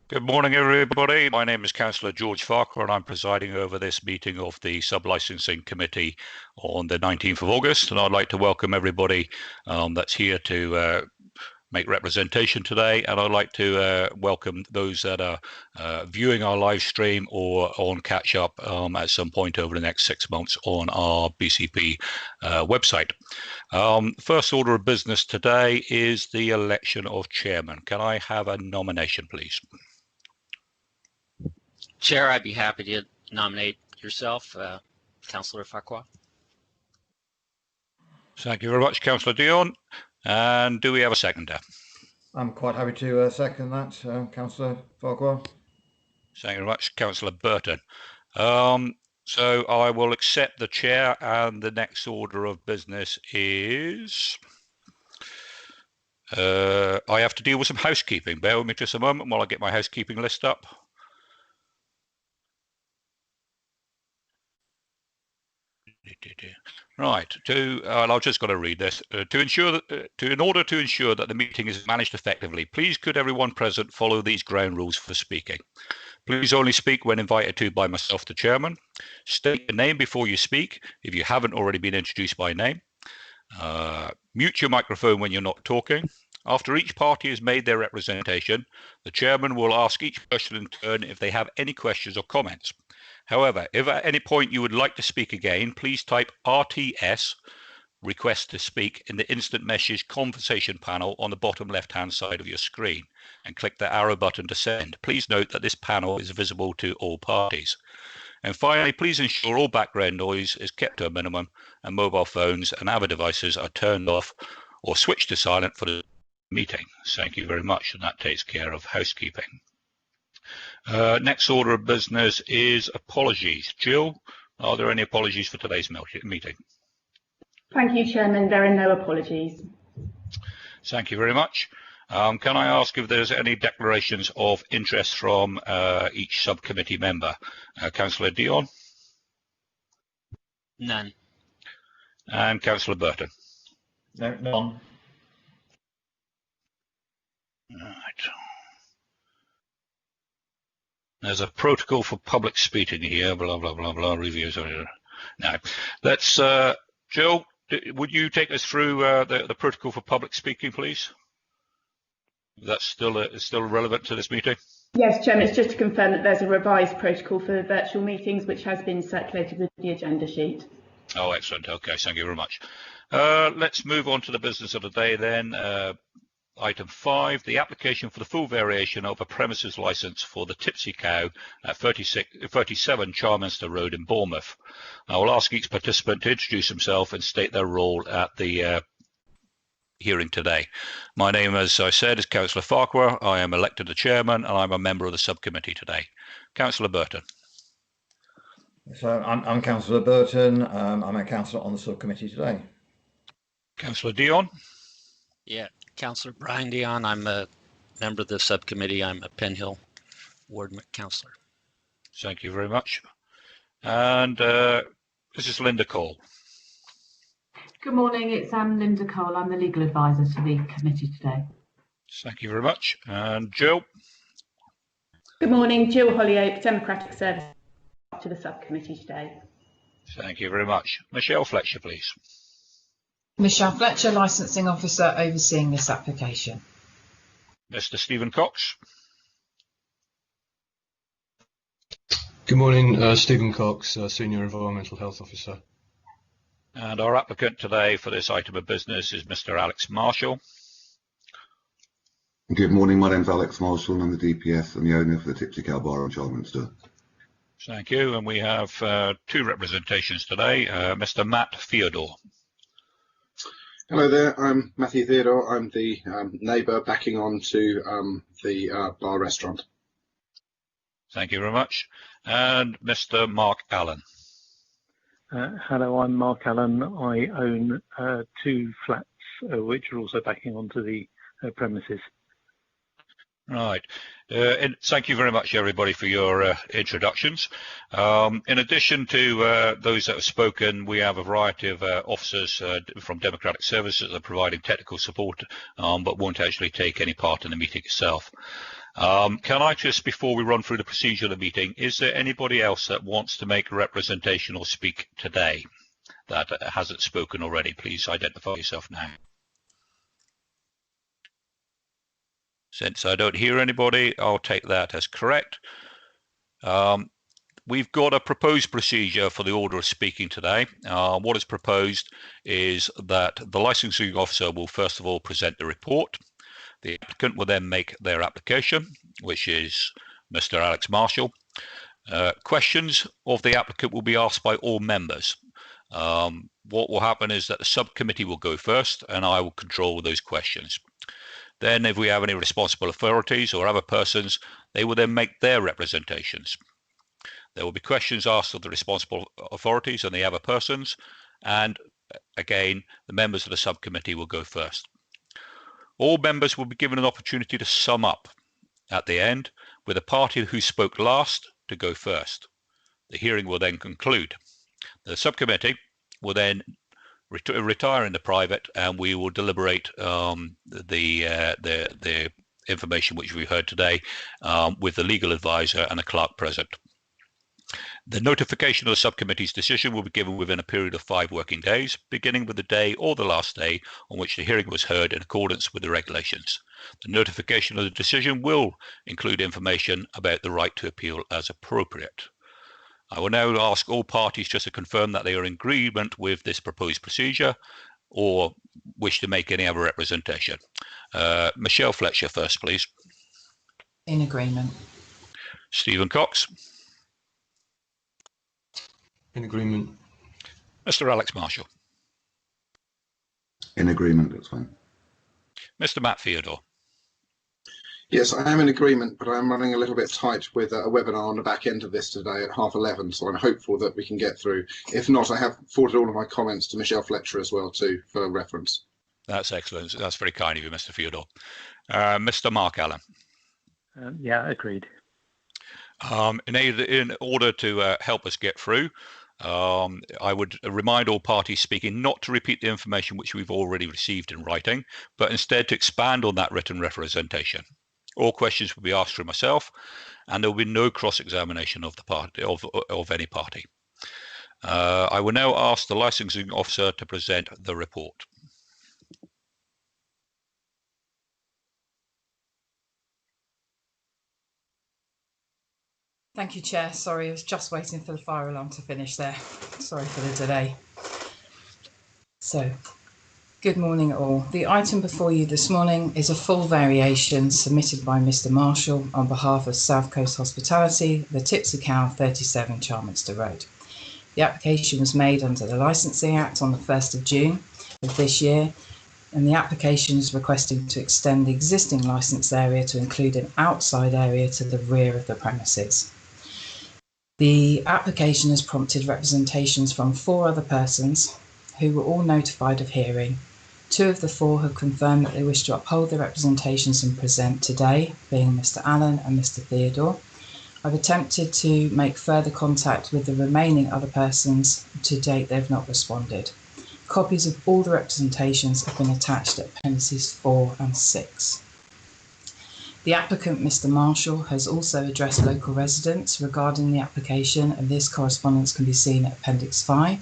Good morning, everybody. My name is Councillor George Farquhar, and I'm presiding over this meeting of the Sub-Licensing Committee on the 19th of August. And I'd like to welcome everybody that's here to make representation today. And I'd like to welcome those that are viewing our live stream or on catch up at some point over the next 6 months on our BCP website. First order of business today is the election of chairman. Can I have a nomination, please? Chair, I'd be happy to nominate yourself, Councillor Farquhar. Thank you very much, Councillor Dion. And do we have a seconder? I'm quite happy to second that, Councillor Farquhar. Thank you very much, Councillor Burton. So I will accept the chair, and the next order of business is I have to deal with some housekeeping. Bear with me just a moment while I get my housekeeping list up. Right. I've just got to read this. In order to ensure that the meeting is managed effectively, please could everyone present follow these ground rules for speaking. Please only speak when invited to by myself, the chairman. State your name before you speak if you haven't already been introduced by name. Mute your microphone when you're not talking. After each party has made their representation, the chairman will ask each person in turn if they have any questions or comments. However, if at any point you would like to speak again, please type RTS, request to speak, in the instant message conversation panel on the bottom left-hand side of your screen and click the arrow button to send. Please note that this panel is visible to all parties. And finally, please ensure all background noise is kept to a minimum and mobile phones and other devices are turned off or switched to silent for the meeting. Thank you very much, and that takes care of housekeeping. Next order of business is apologies. Jill, are there any apologies for today's meeting? Thank you, Chairman. There are no apologies. Thank you very much. Can I ask if there's any declarations of interest from each subcommittee member? Councillor Dion? None. And Councillor Burton? No, none. Right. There's a protocol for public speaking here, blah, blah, blah, blah, reviews. Now, let's, Jill, would you take us through the protocol for public speaking, please? That's still relevant to this meeting? Yes, Chairman, it's just to confirm that there's a revised protocol for virtual meetings, which has been circulated with the agenda sheet. Oh, excellent. Okay, thank you very much. Let's move on to the business of the day then. Item 5, the application for the full variation of a premises licence for the Tipsy Cow at 37 Charminster Road in Bournemouth. I will ask each participant to introduce himself and state their role at the hearing today. My name, as I said, is Councillor Farquhar. I am elected the chairman and I'm a member of the subcommittee today. Councillor Burton. So I'm Councillor Burton. I'm a councillor on the subcommittee today. Councillor Dion. Yeah, Councillor Bryan Dion. I'm a member of the subcommittee. I'm a Penn Hill ward councillor. Thank you very much. And this is Linda Cole. Good morning, it's Linda Cole. I'm the legal advisor to the committee today. Thank you very much. And Jill? Good morning, Jill Hollyoake, Democratic Service to the subcommittee today. Thank you very much. Michelle Fletcher, please. Michelle Fletcher, Licensing Officer overseeing this application. Mr. Stephen Cox. Good morning, Stephen Cox, Senior Environmental Health Officer. And our applicant today for this item of business is Mr. Alex Marshall. Good morning, my name's Alex Marshall and I'm the DPS and the owner for the Tipsy Cow Bar in Charminster. Thank you. And we have two representations today. Mr. Matt Theodore. Hello there, I'm Matthew Theodore. I'm the neighbour backing on to the bar restaurant. Thank you very much. And Mr. Mark Allen. Hello, I'm Mark Allen. I own 2 flats which are also backing onto the premises. Right. And thank you very much, everybody, for your introductions. In addition to those that have spoken, we have a variety of officers from Democratic Services that are providing technical support, but won't actually take any part in the meeting itself. Can I just, before we run through the procedure of the meeting, is there anybody else that wants to make a representation or speak today that hasn't spoken already? Please identify yourself now. Since I don't hear anybody, I'll take that as correct. We've got a proposed procedure for the order of speaking today. What is proposed is that the licensing officer will first of all present the report. The applicant will then make their application, which is Mr. Alex Marshall. Questions of the applicant will be asked by all members. What will happen is that the subcommittee will go first, and I will control those questions. Then if we have any responsible authorities or other persons, they will then make their representations. There will be questions asked of the responsible authorities and the other persons, and again, the members of the subcommittee will go first. All members will be given an opportunity to sum up at the end, with the party who spoke last to go first. The hearing will then conclude. The subcommittee will then retire into private, and we will deliberate the information which we heard today with the legal advisor and a clerk present. The notification of the subcommittee's decision will be given within a period of 5 working days, beginning with the day or the last day on which the hearing was heard in accordance with the regulations. The notification of the decision will include information about the right to appeal as appropriate. I will now ask all parties just to confirm that they are in agreement with this proposed procedure or wish to make any other representation. Michelle Fletcher first, please. In agreement. Stephen Cox. In agreement. Mr. Alex Marshall. In agreement, that's fine. Mr. Matt Theodore. Yes, I am in agreement, but I'm running a little bit tight with a webinar on the back end of this today at 11:30, so I'm hopeful that we can get through. If not, I have forwarded all of my comments to Michelle Fletcher as well, too, for reference. That's excellent. That's very kind of you, Mr. Theodore. Mr. Mark Allen. Yeah, agreed. In order to help us get through, I would remind all parties speaking not to repeat the information which we've already received in writing, but instead to expand on that written representation. All questions will be asked through myself, and there will be no cross-examination of the party of any party. I will now ask the licensing officer to present the report. Thank you, Chair. Sorry, I was just waiting for the fire alarm to finish there. Sorry for the delay. So, good morning all. The item before you this morning is a full variation submitted by Mr. Marshall on behalf of South Coast Hospitality, the Tipsy Cow, 37 Charminster Road. The application was made under the Licensing Act on the 1st of June of this year, and the application is requesting to extend the existing licence area to include an outside area to the rear of the premises. The application has prompted representations from 4 other persons who were all notified of hearing. 2 of the 4 have confirmed that they wish to uphold their representations and present today, being Mr. Allen and Mr. Theodore. I've attempted to make further contact with the remaining other persons. To date, they've not responded. Copies of all the representations have been attached at appendices 4 and 6. The applicant, Mr. Marshall, has also addressed local residents regarding the application, and this correspondence can be seen at Appendix 5.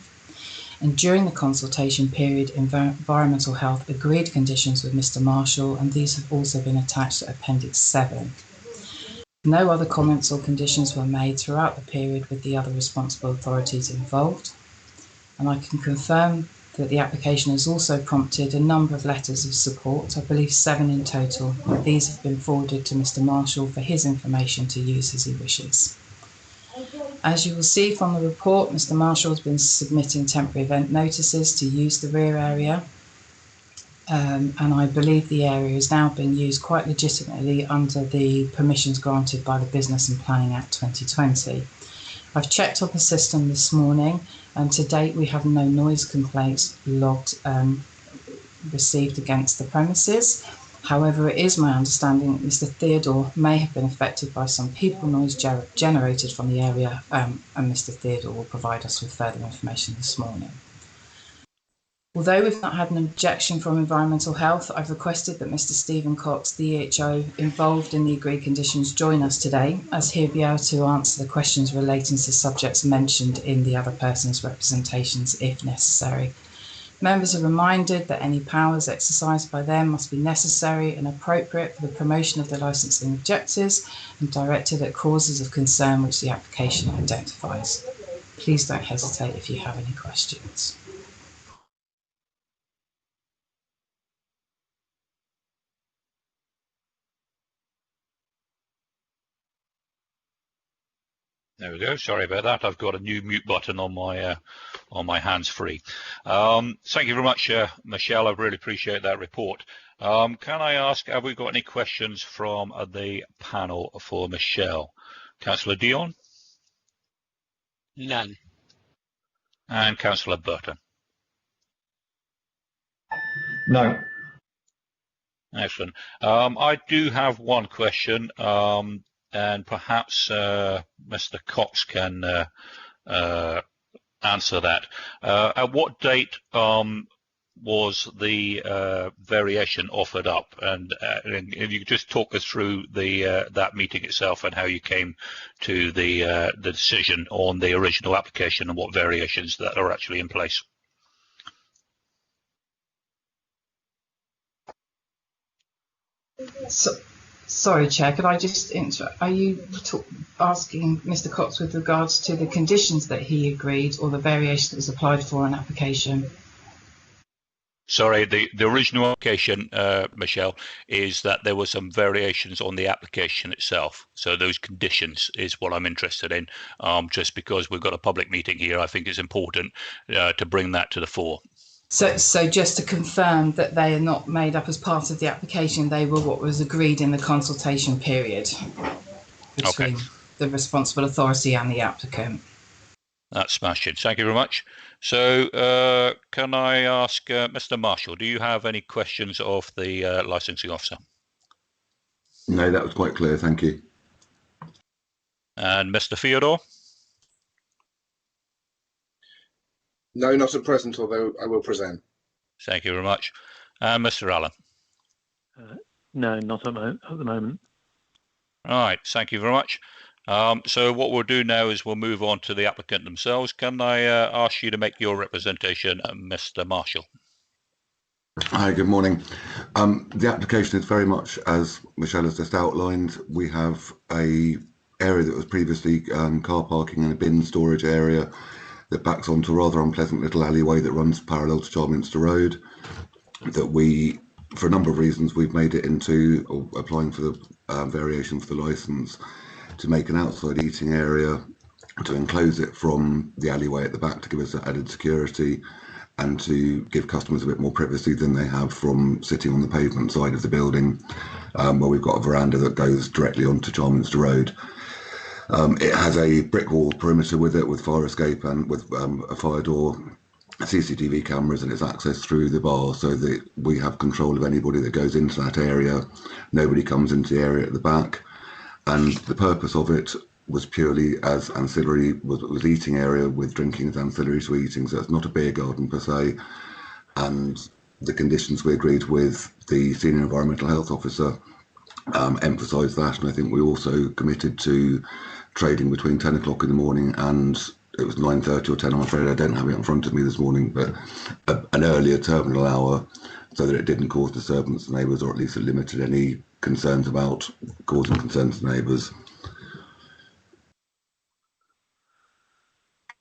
And during the consultation period, Environmental Health agreed conditions with Mr. Marshall, and these have also been attached to Appendix 7. No other comments or conditions were made throughout the period with the other responsible authorities involved. And I can confirm that the application has also prompted a number of letters of support, I believe 7 in total, and these have been forwarded to Mr. Marshall for his information to use as he wishes. As you will see from the report, Mr. Marshall has been submitting temporary event notices to use the rear area, and I believe the area is now being used quite legitimately under the permissions granted by the Business and Planning Act 2020. I've checked on the system this morning, and to date we have no noise complaints logged received against the premises. However, it is my understanding that Mr. Theodore may have been affected by some people noise generated from the area, and Mr. Theodore will provide us with further information this morning. Although we've not had an objection from Environmental Health, I've requested that Mr. Stephen Cox, the EHO involved in the agreed conditions, join us today, as he'll be able to answer the questions relating to subjects mentioned in the other person's representations if necessary. Members are reminded that any powers exercised by them must be necessary and appropriate for the promotion of the licensing objectives and directed at causes of concern which the application identifies. Please don't hesitate if you have any questions. There we go. Sorry about that. I've got a new mute button on my hands-free. Thank you very much, Michelle. I really appreciate that report. Can I ask, have we got any questions from the panel for Michelle? Councillor Dion? None. And Councillor Burton? No. Excellent. I do have one question. And perhaps Mr. Cox can answer that. At what date was the variation offered up? And if you could just talk us through that meeting itself and how you came to the decision on the original application and what variations that are actually in place. Sorry, Chair, could I just interrupt? Are you asking Mr. Cox with regards to the conditions that he agreed or the variation that was applied for an application? Sorry, the original application, Michelle, is that there were some variations on the application itself. So those conditions is what I'm interested in. Just because we've got a public meeting here, I think it's important to bring that to the fore. So just to confirm that they are not made up as part of the application, they were what was agreed in the consultation period between the responsible authority and the applicant. That's smashing. Thank you very much. So can I ask Mr. Marshall, do you have any questions of the licensing officer? No, that was quite clear. Thank you. And Mr. Theodore? No, not at present, although I will present. Thank you very much. And Mr. Allen? No, not at the moment. All right, thank you very much. So what we'll do now is we'll move on to the applicant themselves. Can I ask you to make your representation, Mr. Marshall? Hi, good morning. The application is very much as Michelle has just outlined. We have a area that was previously car parking and a bin storage area that backs onto a rather unpleasant little alleyway that runs parallel to Charminster Road, that we, for a number of reasons, we've made it into, or applying for the variation for the licence, to make an outside eating area, to enclose it from the alleyway at the back to give us added security, and to give customers a bit more privacy than they have from sitting on the pavement side of the building, where we've got a veranda that goes directly onto Charminster Road. It has a brick wall perimeter with it, with fire escape and with a fire door, CCTV cameras, and it's accessed through the bar, so that we have control of anybody that goes into that area. Nobody comes into the area at the back, and the purpose of it was purely as ancillary, was eating area with drinking as ancillary to eating, so it's not a beer garden per se. And the conditions we agreed with the Senior Environmental Health Officer emphasised that, and I think we also committed to trading between 10 o'clock in the morning and it was 9:30 or 10, I'm afraid I don't have it in front of me this morning, but an earlier terminal hour so that it didn't cause disturbance to neighbours, or at least it limited any concerns about causing concerns to neighbours.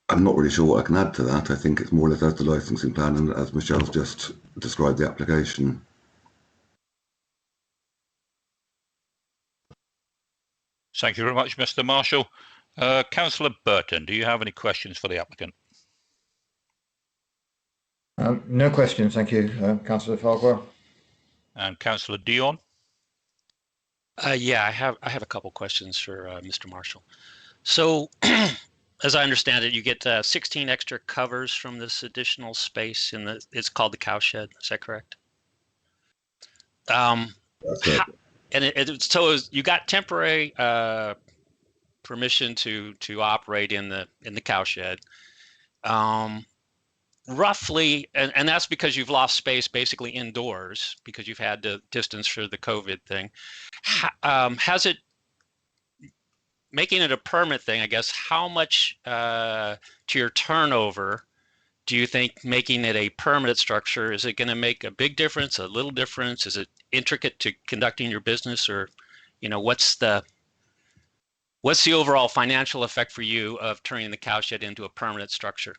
I'm not really sure what I can add to that. I think it's more or less as the licensing plan and as Michelle's just described the application. Thank you very much, Mr. Marshall. Councillor Burton, do you have any questions for the applicant? No questions, thank you, Councillor Farquhar. And Councillor Dion? Yeah, I have a couple questions for Mr. Marshall. So, as I understand it, you get 16 extra covers from this additional space in the. It's called the cow shed. Is that correct? That's it. So you got temporary permission to operate in the cowshed. Roughly, and that's because you've lost space basically indoors because you've had to distance for the COVID thing. Has it, making it a permit thing, I guess, how much to your turnover do you think making it a permanent structure, is it going to make a big difference, a little difference? Is it intricate to conducting your business, or, you know, what's the overall financial effect for you of turning the cowshed into a permanent structure?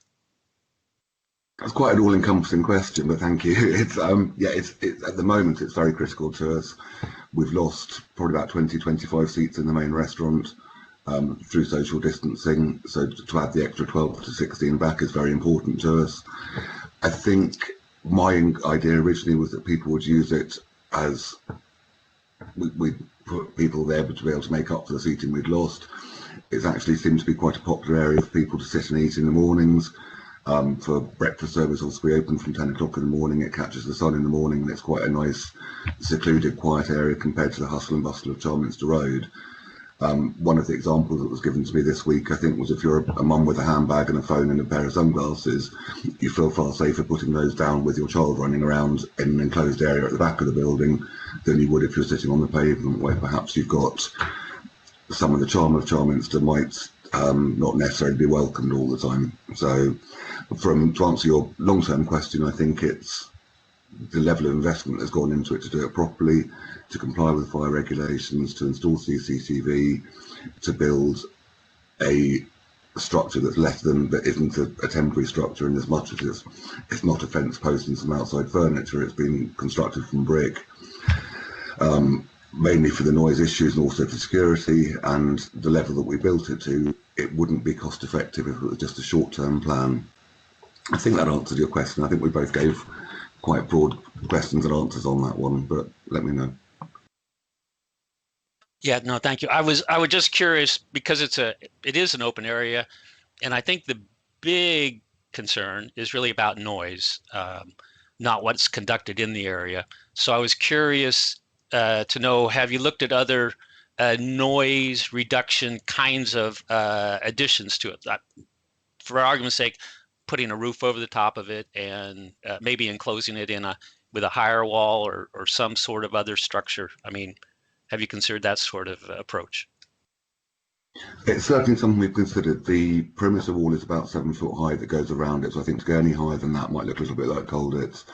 That's quite an all-encompassing question, but thank you. It's it's at the moment it's very critical to us. We've lost probably about 20-25 seats in the main restaurant through social distancing, so to add the extra 12 to 16 back is very important to us. I think my idea originally was that people would use it as we put people there to be able to make up for the seating we'd lost. It actually seems to be quite a popular area for people to sit and eat in the mornings. For breakfast service also we open from 10 o'clock in the morning. It catches the sun in the morning, and it's quite a nice secluded quiet area compared to the hustle and bustle of Charminster Road. One of the examples that was given to me this week, I think, was if you're a mum with a handbag and a phone and a pair of sunglasses, you feel far safer putting those down with your child running around in an enclosed area at the back of the building than you would if you're sitting on the pavement, where perhaps you've got some of the charm of Charminster might not necessarily be welcomed all the time. So to answer your long-term question, I think it's the level of investment that's gone into it to do it properly, to comply with fire regulations, to install CCTV, to build a structure that's that isn't a temporary structure, in as much as it's not a fence post and some outside furniture. It's been constructed from brick, mainly for the noise issues and also for security, and the level that we built it to, it wouldn't be cost effective if it was just a short-term plan. I think that answered your question. I think we both gave quite broad questions and answers on that one, but let me know. Yeah, no, thank you. I was just curious because it is an open area, and I think the big concern is really about noise, not what's conducted in the area. So I was curious to know, have you looked at other noise reduction kinds of additions to it? For argument's sake, putting a roof over the top of it and maybe enclosing it with a higher wall or some sort of other structure. I mean, have you considered that sort of approach? It's certainly something we've considered. The perimeter wall is about 7 foot high that goes around it, so I think to go any higher than that might look a little bit like Colditz.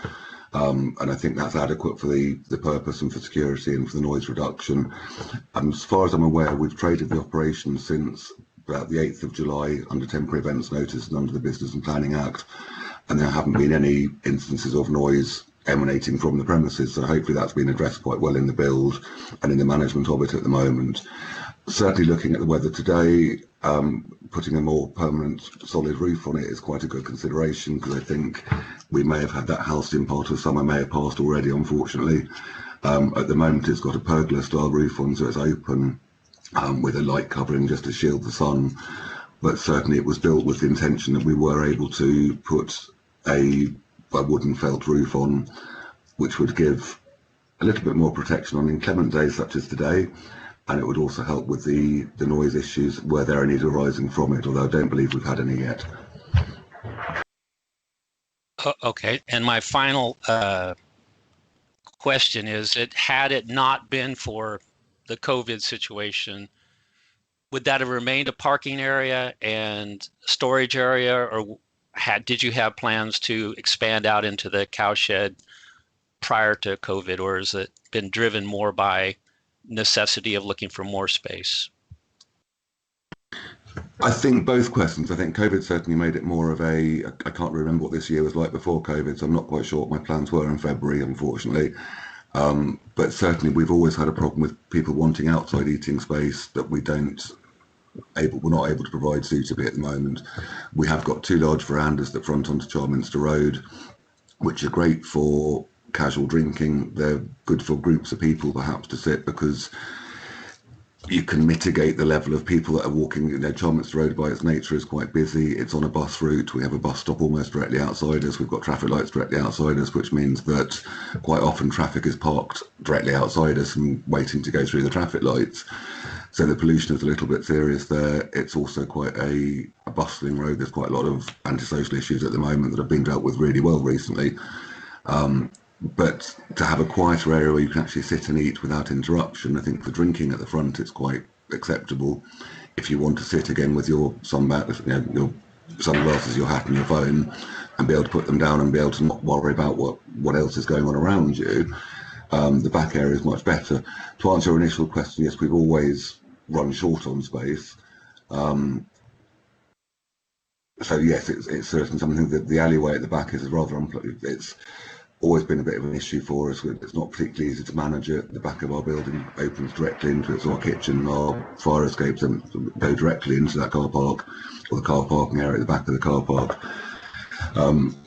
And I think that's adequate for the purpose and for security and for the noise reduction. As far as I'm aware, we've traded the operation since about the 8th of July under temporary events notice and under the Business and Planning Act, and there haven't been any instances of noise emanating from the premises, so hopefully that's been addressed quite well in the build and in the management of it at the moment. Certainly looking at the weather today, putting a more permanent solid roof on it is quite a good consideration, because I think we may have had that house in part of summer may have passed already, unfortunately. At the moment it's got a pergola style roof on, so it's open with a light covering just to shield the sun, but certainly it was built with the intention that we were able to put a wooden felt roof on, which would give a little bit more protection on inclement days such as today, and it would also help with the noise issues were there any arising from it, although I don't believe we've had any yet. Okay, and my final question is, had it not been for the COVID situation, would that have remained a parking area and storage area, or did you have plans to expand out into the cowshed prior to COVID, or has it been driven more by necessity of looking for more space? I think both questions. I think COVID certainly made it more of I can't remember what this year was like before COVID, so I'm not quite sure what my plans were in February, unfortunately. But certainly we've always had a problem with people wanting outside eating space that we're not able to provide suitably at the moment. We have got 2 large verandas that front onto Charminster Road, which are great for casual drinking. They're good for groups of people perhaps to sit, because you can mitigate the level of people that are walking. Charminster Road by its nature is quite busy. It's on a bus route. We have a bus stop almost directly outside us. We've got traffic lights directly outside us, which means that quite often traffic is parked directly outside us and waiting to go through the traffic lights. So the pollution is a little bit serious there. It's also quite a bustling road. There's quite a lot of antisocial issues at the moment that have been dealt with really well recently. But to have a quieter area where you can actually sit and eat without interruption, I think for drinking at the front, it's quite acceptable. If you want to sit again with your your sunglasses, your hat and your phone, and be able to put them down and be able to not worry about what else is going on around you, the back area is much better. To answer your initial question, yes, we've always run short on space. So yes, it's certainly something that the alleyway at the back is rather unplugged. It's always been a bit of an issue for us. It's not particularly easy to manage it. The back of our building opens directly into it, so our kitchen and our fire escapes go directly into that car park, or the car parking area at the back of the car park.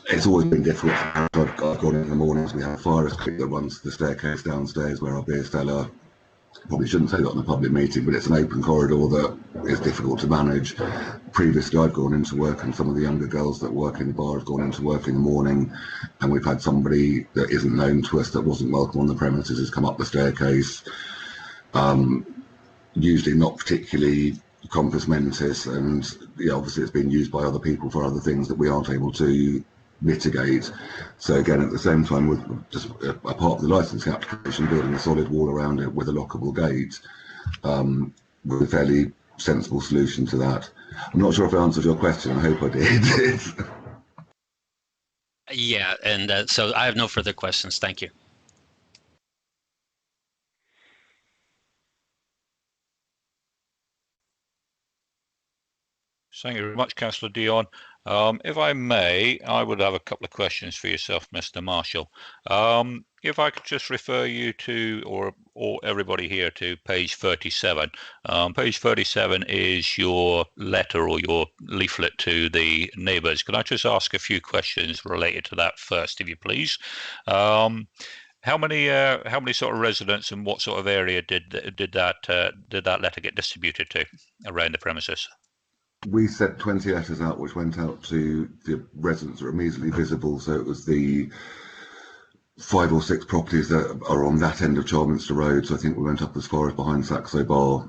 It's always been difficult. I've gone in the mornings, we have a fire escape that runs the staircase downstairs where our beer cellar. Probably shouldn't say that in a public meeting, but it's an open corridor that is difficult to manage. Previously, I've gone into work, and some of the younger girls that work in the bar have gone into work in the morning, and we've had somebody that isn't known to us, that wasn't welcome on the premises, has come up the staircase. Usually not particularly compos mentis, and obviously it's been used by other people for other things that we aren't able to mitigate. So again, at the same time, with just a part of the licensing application, building a solid wall around it with a lockable gate, with a fairly sensible solution to that. I'm not sure if I answered your question. I hope I did. Yeah, and so I have no further questions. Thank you. Thank you very much, Councillor Dion. If I may, I would have a couple of questions for yourself, Mr. Marshall. If I could just refer you to, or everybody here, to page 37. Page 37 is your letter or your leaflet to the neighbours. Could I just ask a few questions related to that first, if you please? How many sort of residents and what sort of area did that letter get distributed to around the premises? We sent 20 letters out, which went out to the residents that are immediately visible. So it was the 5 or 6 properties that are on that end of Charminster Road. So I think we went up as far as behind Saxo Bar,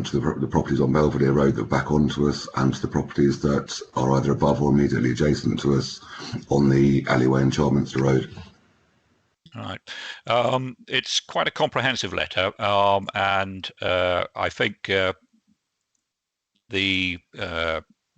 to the properties on Belvedere Road that back onto us, and to the properties that are either above or immediately adjacent to us on the alleyway in Charminster Road. Right. It's quite a comprehensive letter, and I think the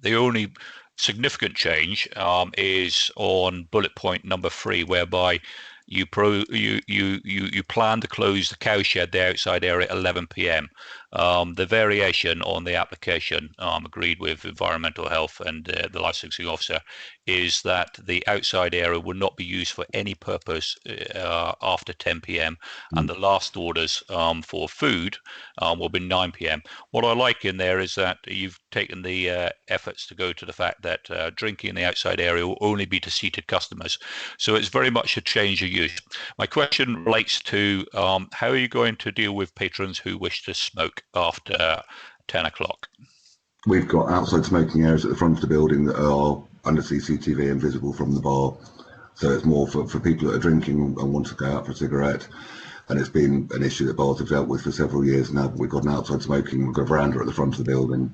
only significant change is on bullet point number 3, whereby you plan to close the cowshed, the outside area, at 11 p.m. The variation on the application, agreed with Environmental Health and the licensing officer, is that the outside area will not be used for any purpose after 10 p.m. and the last orders for food will be 9 p.m. What I like in there is that you've taken the efforts to go to the fact that drinking in the outside area will only be to seated customers. So it's very much a change of use. My question relates to how are you going to deal with patrons who wish to smoke after 10 o'clock? We've got outside smoking areas at the front of the building that are under CCTV and visible from the bar. So it's more for people that are drinking and want to go out for a cigarette. And it's been an issue that bars have dealt with for several years now. We've got an outside smoking, we've got a veranda at the front of the building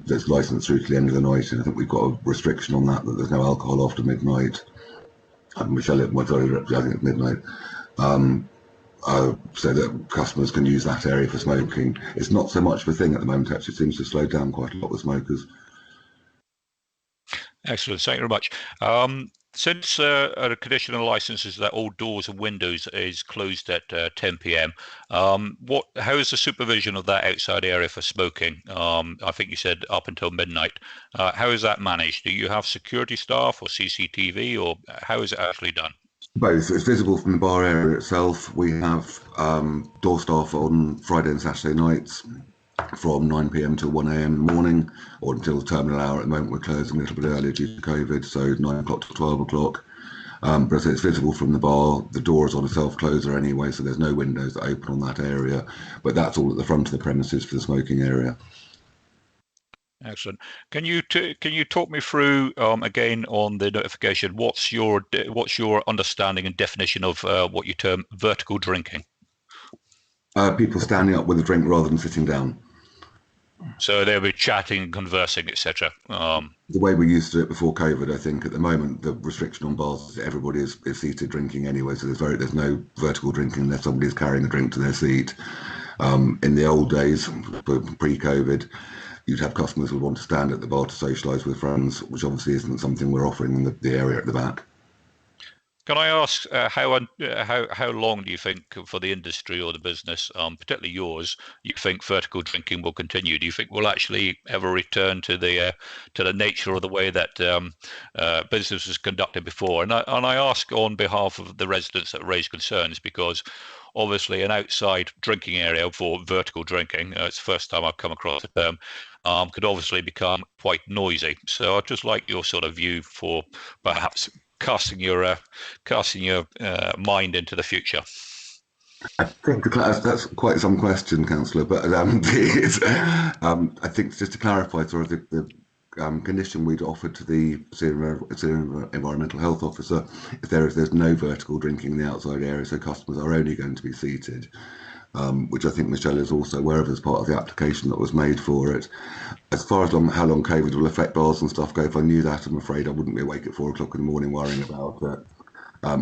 that's licensed through to the end of the night. And I think we've got a restriction on that there's no alcohol after midnight. Michelle, I think it's midnight. So that customers can use that area for smoking. It's not so much of a thing at the moment, actually. It seems to slow down quite a lot with smokers. Excellent, thank you very much. Since a conditional license is that all doors and windows is closed at 10 p.m., how is the supervision of that outside area for smoking? I think you said up until midnight. How is that managed? Do you have security staff or CCTV, or how is it actually done? Both. It's visible from the bar area itself. We have door staff on Friday and Saturday nights from 9 p.m. till 1 a.m. in the morning, or until terminal hour. At the moment we're closing a little bit earlier due to COVID, so 9 o'clock till 12 o'clock. But it's visible from the bar. The door is on a self-closer anyway, so there's no windows that open on that area. But that's all at the front of the premises for the smoking area. Excellent. Can you talk me through again on the notification? What's your understanding and definition of what you term vertical drinking? People standing up with a drink rather than sitting down. So they'll be chatting and conversing, etc. The way we used to do it before COVID, I think at the moment the restriction on bars is everybody is seated drinking anyway. So there's no vertical drinking unless somebody's carrying a drink to their seat. In the old days, pre-COVID, you'd have customers who would want to stand at the bar to socialise with friends, which obviously isn't something we're offering in the area at the back. Can I ask how long do you think for the industry or the business, particularly yours, you think vertical drinking will continue? Do you think we'll actually ever return to the nature of the way that business was conducted before? And I ask on behalf of the residents that raise concerns, because obviously an outside drinking area for vertical drinking, it's the first time I've come across the term, could obviously become quite noisy. So I'd just like your sort of view for perhaps casting your mind into the future. I think that's quite some question, Councillor. But I think just to clarify, sort of the condition we'd offered to the senior environmental health officer, if there's no vertical drinking in the outside area, so customers are only going to be seated. Which I think Michelle is also aware of as part of the application that was made for it. As far as how long COVID will affect bars and stuff go, if I knew that, I'm afraid I wouldn't be awake at 4 o'clock in the morning worrying about it.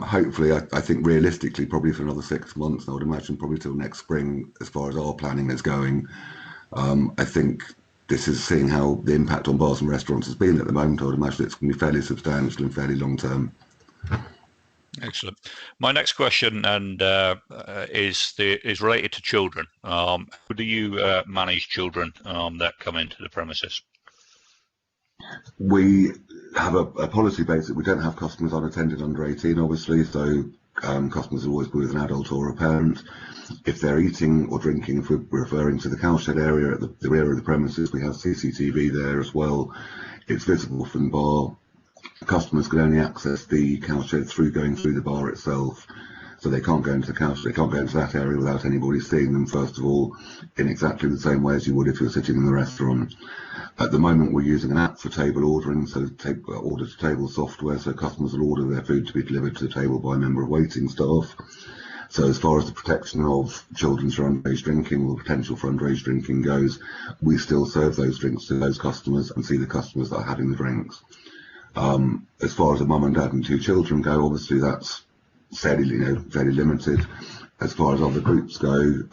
Hopefully, I think realistically, probably for another 6 months, I would imagine probably till next spring, as far as our planning is going. I think this is seeing how the impact on bars and restaurants has been at the moment. I would imagine it's going to be fairly substantial and fairly long term. Excellent. My next question is related to children. How do you manage children that come into the premises? We have a policy base that we don't have customers unattended under 18, obviously, so customers will always be with an adult or a parent. If they're eating or drinking, if we're referring to the cowshed area at the rear of the premises, we have CCTV there as well. It's visible from the bar. Customers can only access the cowshed through going through the bar itself, so they can't go into the cowshed, they can't go into that area without anybody seeing them, first of all, in exactly the same way as you would if you were sitting in the restaurant. At the moment we're using an app for table ordering, so order to table software, so customers will order their food to be delivered to the table by a member of waiting staff. So as far as the protection of children for underage drinking or the potential for underage drinking goes, we still serve those drinks to those customers and see the customers that are having the drinks. As far as a mum and dad and 2 children go, obviously that's fairly limited. As far as other groups go,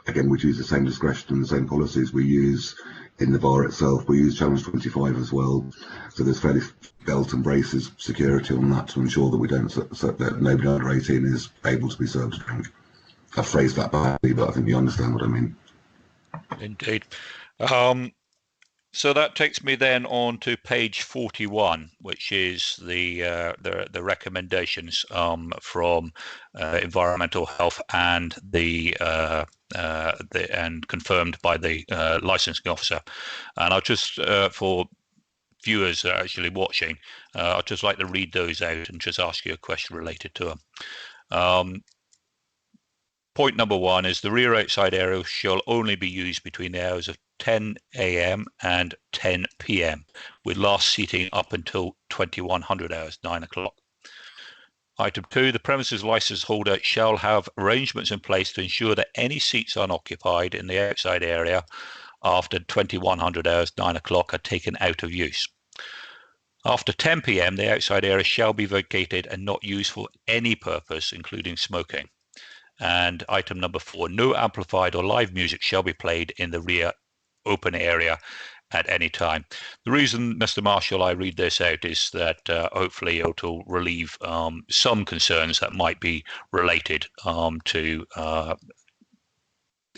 again, we'd use the same discretion and the same policies we use in the bar itself. We use Challenge 25 as well, so there's fairly belt and braces security on that to ensure that we don't that nobody under 18 is able to be served a drink. I've phrased that badly, but I think you understand what I mean. Indeed. So that takes me then on to page 41, which is the recommendations from environmental health and and confirmed by the licensing officer. And I'll just for viewers that are actually watching, I'd just like to read those out and just ask you a question related to them. Point number 1 is the rear outside area shall only be used between the hours of 10 a.m. and 10 p.m. with last seating up until 2100 hours, 9 o'clock. Item 2, the premises license holder shall have arrangements in place to ensure that any seats unoccupied in the outside area after 2100 hours, 9 o'clock are taken out of use. After 10 p.m., the outside area shall be vacated and not used for any purpose, including smoking. And item number 4, no amplified or live music shall be played in the rear open area at any time. The reason, Mr. Marshall, I read this out is that hopefully it will relieve some concerns that might be related to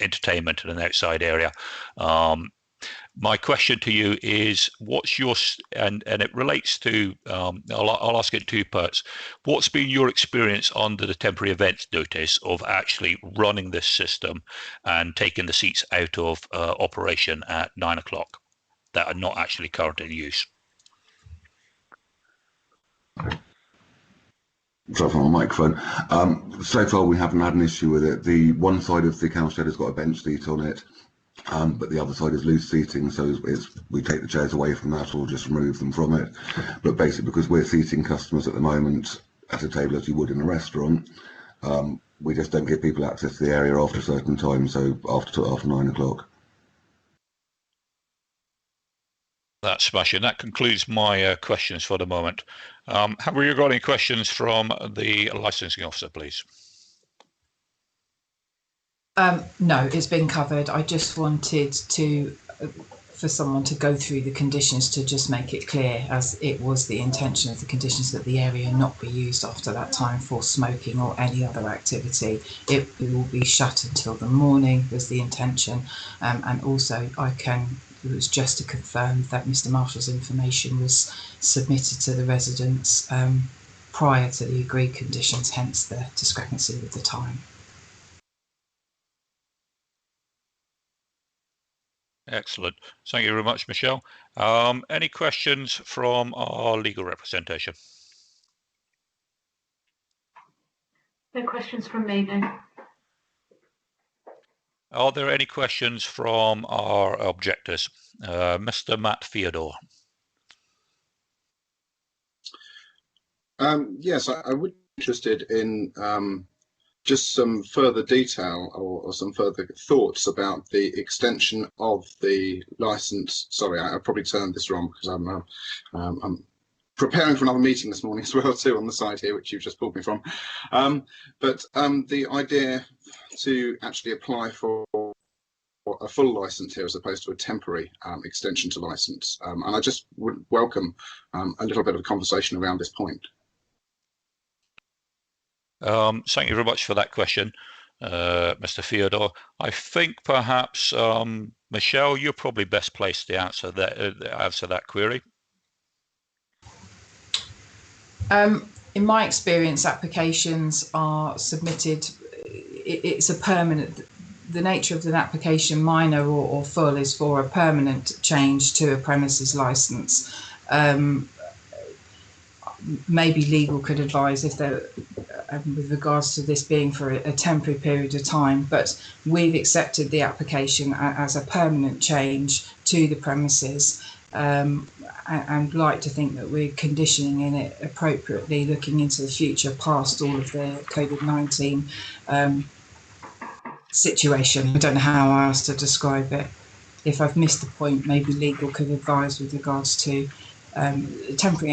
entertainment in an outside area. My question to you is, what's your, and it relates to, I'll ask it in 2 parts. What's been your experience under the temporary events notice of actually running this system and taking the seats out of operation at 9 o'clock that are not actually currently in use? Sorry for my microphone. So far, we haven't had an issue with it. The one side of the council shed has got a bench seat on it, but the other side is loose seating, so we take the chairs away from that or just remove them from it. But basically, because we're seating customers at the moment at a table as you would in a restaurant, we just don't give people access to the area after a certain time, so after 9 o'clock. That's smashing. That concludes my questions for the moment. Have we got any questions from the licensing officer, please? No, it's been covered. I just wanted for someone to go through the conditions to just make it clear, as it was the intention of the conditions that the area not be used after that time for smoking or any other activity. It will be shut until the morning was the intention, and also it was just to confirm that Mr. Marshall's information was submitted to the residents prior to the agreed conditions, hence the discrepancy with the time. Excellent. Thank you very much, Michelle. Any questions from our legal representation? No questions from me, no. Are there any questions from our objectors? Mr. Matt Theodore. Yes, I would be interested in just some further detail or some further thoughts about the extension of the license. Sorry, I probably turned this wrong because I'm preparing for another meeting this morning as well too on the side here, which you've just pulled me from. But the idea to actually apply for a full license here as opposed to a temporary extension to license, and I just would welcome a little bit of a conversation around this point. Thank you very much for that question, Mr. Theodore. I think perhaps Michelle, you're probably best placed to answer that query. In my experience, applications are submitted. It's a permanent. The nature of an application, minor or full, is for a permanent change to a premises licence. Maybe legal could advise if they're with regards to this being for a temporary period of time, but we've accepted the application as a permanent change to the premises, and like to think that we're conditioning in it appropriately, looking into the future past all of the COVID-19 situation. I don't know how else to describe it. If I've missed the point, maybe legal could advise with regards to temporary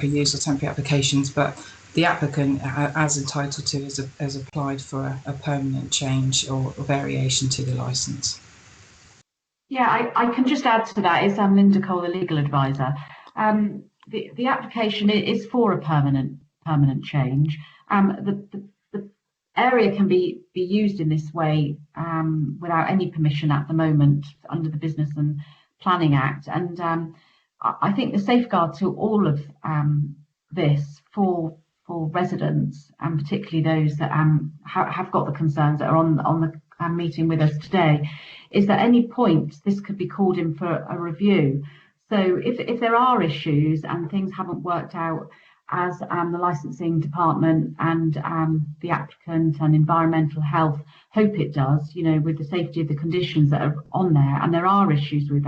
use or temporary applications, but the applicant, as entitled to, has applied for a permanent change or variation to the licence. Yeah, I can just add to that. I'm Linda Cole, the legal advisor. The application is for a permanent change. The area can be used in this way without any permission at the moment under the Business and Planning Act, and I think the safeguard to all of this for residents, and particularly those that have got the concerns that are on the meeting with us today, is that at any point this could be called in for a review. So if there are issues and things haven't worked out as the licensing department and the applicant and environmental health hope it does, with the safety of the conditions that are on there, and there are issues with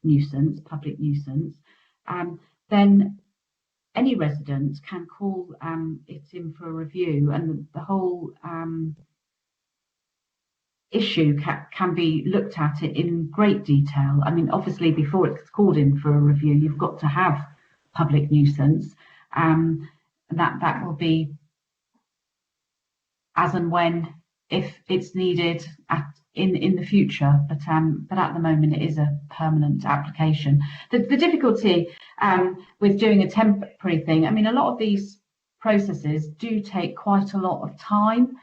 nuisance, public nuisance, then any resident can call it in for a review, and the whole issue can be looked at it in great detail. I mean, obviously, before it's called in for a review, you've got to have public nuisance. That will be as and when, if it's needed in the future, but at the moment it is a permanent application. The difficulty with doing a temporary thing, I mean, a lot of these processes do take quite a lot of time.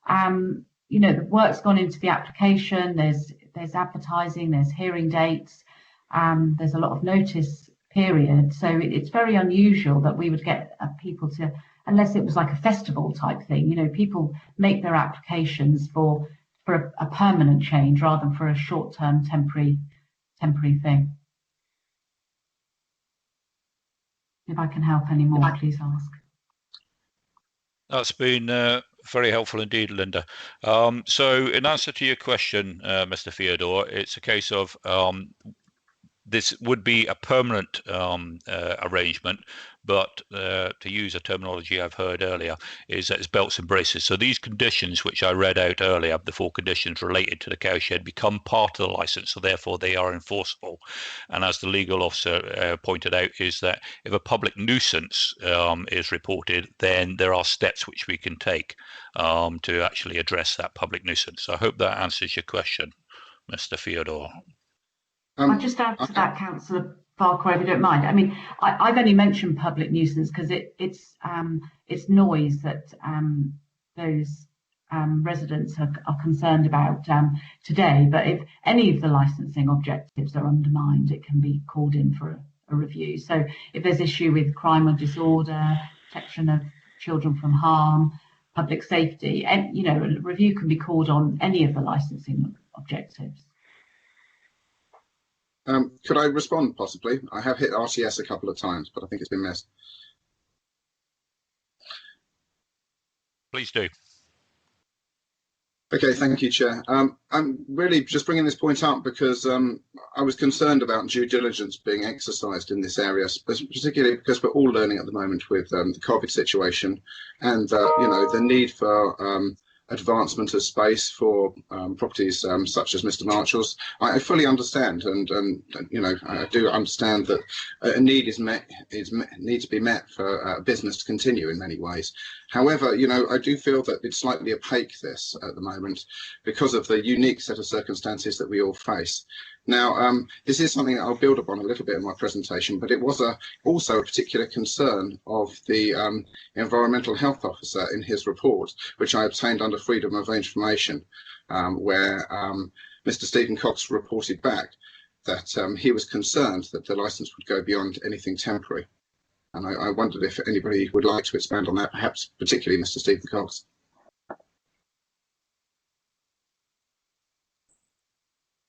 The work's gone into the application, there's advertising, there's hearing dates, there's a lot of notice period, so it's very unusual that we would get people to, unless it was like a festival type thing, people make their applications for a permanent change rather than for a short-term temporary thing. If I can help any more, please ask. That's been very helpful indeed, Linda. So in answer to your question, Mr. Theodore, it's a case of this would be a permanent arrangement, but to use a terminology I've heard earlier, is that it's belts and braces. So these conditions, which I read out earlier, the 4 conditions related to the cowshed, become part of the license, so therefore they are enforceable. And as the legal officer pointed out, is that if a public nuisance is reported, then there are steps which we can take to actually address that public nuisance. So I hope that answers your question, Mr. Theodore. I'll just add to that, Councillor Farquhar, if you don't mind. I mean, I've only mentioned public nuisance because it's noise that those residents are concerned about today. But if any of the licensing objectives are undermined, it can be called in for a review. So if there's issue with crime or disorder, protection of children from harm, public safety, and a review can be called on any of the licensing objectives. Could I respond possibly? I have hit RTS a couple of times, but I think it's been missed. Please do. Okay, thank you, Chair. I'm really just bringing this point up because I was concerned about due diligence being exercised in this area, particularly because we're all learning at the moment with the COVID situation and the need for advancement of space for properties such as Mr. Marshall's. I fully understand, and I do understand that a need needs to be met for business to continue in many ways. However, I do feel that it's slightly opaque, this at the moment, because of the unique set of circumstances that we all face. Now, this is something that I'll build upon a little bit in my presentation, but it was also a particular concern of the environmental health officer in his report, which I obtained under Freedom of Information, where Mr. Stephen Cox reported back that he was concerned that the licence would go beyond anything temporary. And I wondered if anybody would like to expand on that, perhaps particularly Mr. Stephen Cox.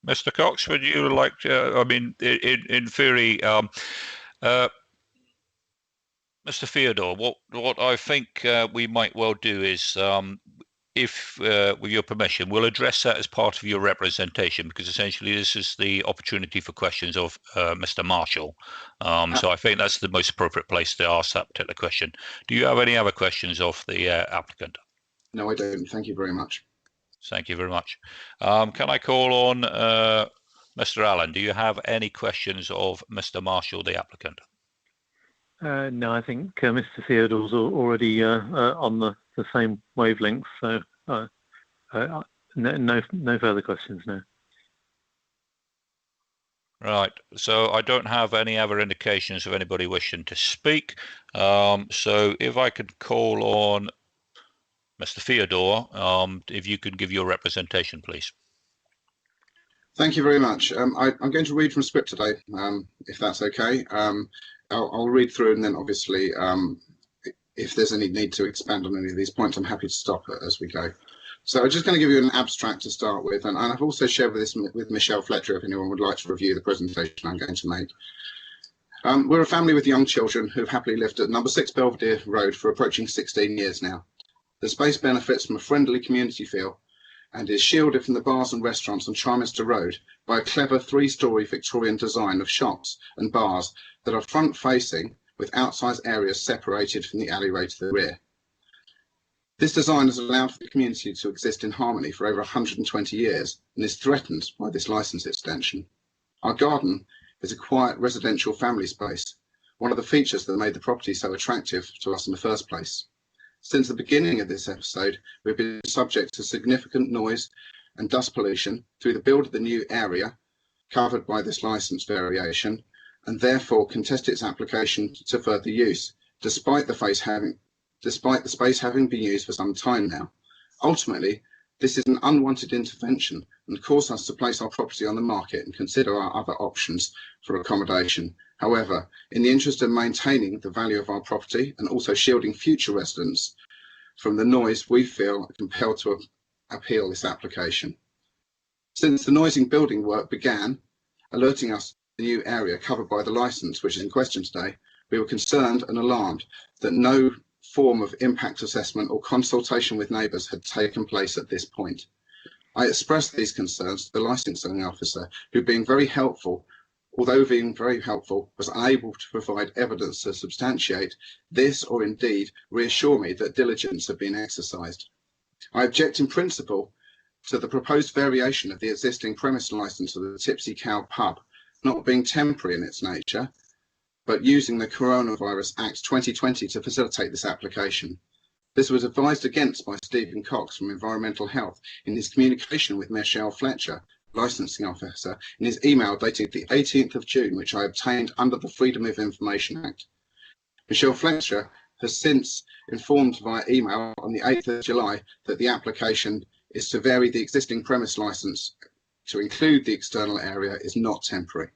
Mr. Cox, would you like to, in theory, Mr. Theodore, what I think we might well do is, if with your permission, we'll address that as part of your representation, because essentially this is the opportunity for questions of Mr. Marshall. So I think that's the most appropriate place to ask that particular question. Do you have any other questions of the applicant? No, I don't. Thank you very much. Thank you very much. Can I call on Mr. Allen? Do you have any questions of Mr. Marshall, the applicant? No, I think Mr. Theodore's already on the same wavelength, so no further questions now. Right, so I don't have any other indications of anybody wishing to speak. So if I could call on Mr. Theodore, if you could give your representation, please. Thank you very much. I'm going to read from script today, if that's okay. I'll read through, and then obviously, if there's any need to expand on any of these points, I'm happy to stop it as we go. So I'm just going to give you an abstract to start with, and I've also shared this with Michelle Fletcher if anyone would like to review the presentation I'm going to make. We're a family with young children who've happily lived at number 6 Belvedere Road for approaching 16 years now. The space benefits from a friendly community feel and is shielded from the bars and restaurants on Charminster Road by a clever 3-storey Victorian design of shops and bars that are front-facing with outside areas separated from the alleyway to the rear. This design has allowed for the community to exist in harmony for over 120 years and is threatened by this licence extension. Our garden is a quiet residential family space, one of the features that made the property so attractive to us in the first place. Since the beginning of this episode, we've been subject to significant noise and dust pollution through the build of the new area covered by this licence variation, and therefore contest its application to further use, despite the space having been used for some time now. Ultimately, this is an unwanted intervention and caused us to place our property on the market and consider our other options for accommodation. However, in the interest of maintaining the value of our property and also shielding future residents from the noise, we feel compelled to appeal this application. Since the noise in building work began, alerting us to the new area covered by the licence, which is in question today, we were concerned and alarmed that no form of impact assessment or consultation with neighbours had taken place at this point. I expressed these concerns to the licensing officer, who, although being very helpful, was unable to provide evidence to substantiate this or indeed reassure me that diligence had been exercised. I object in principle to the proposed variation of the existing premise licence of the Tipsy Cow pub not being temporary in its nature, but using the Coronavirus Act 2020 to facilitate this application. This was advised against by Stephen Cox from Environmental Health in his communication with Michelle Fletcher, licensing officer, in his email dated the 18th of June, which I obtained under the Freedom of Information Act. Michelle Fletcher has since informed via email on the 8th of July that the application is to vary the existing premise licence to include the external area is not temporary.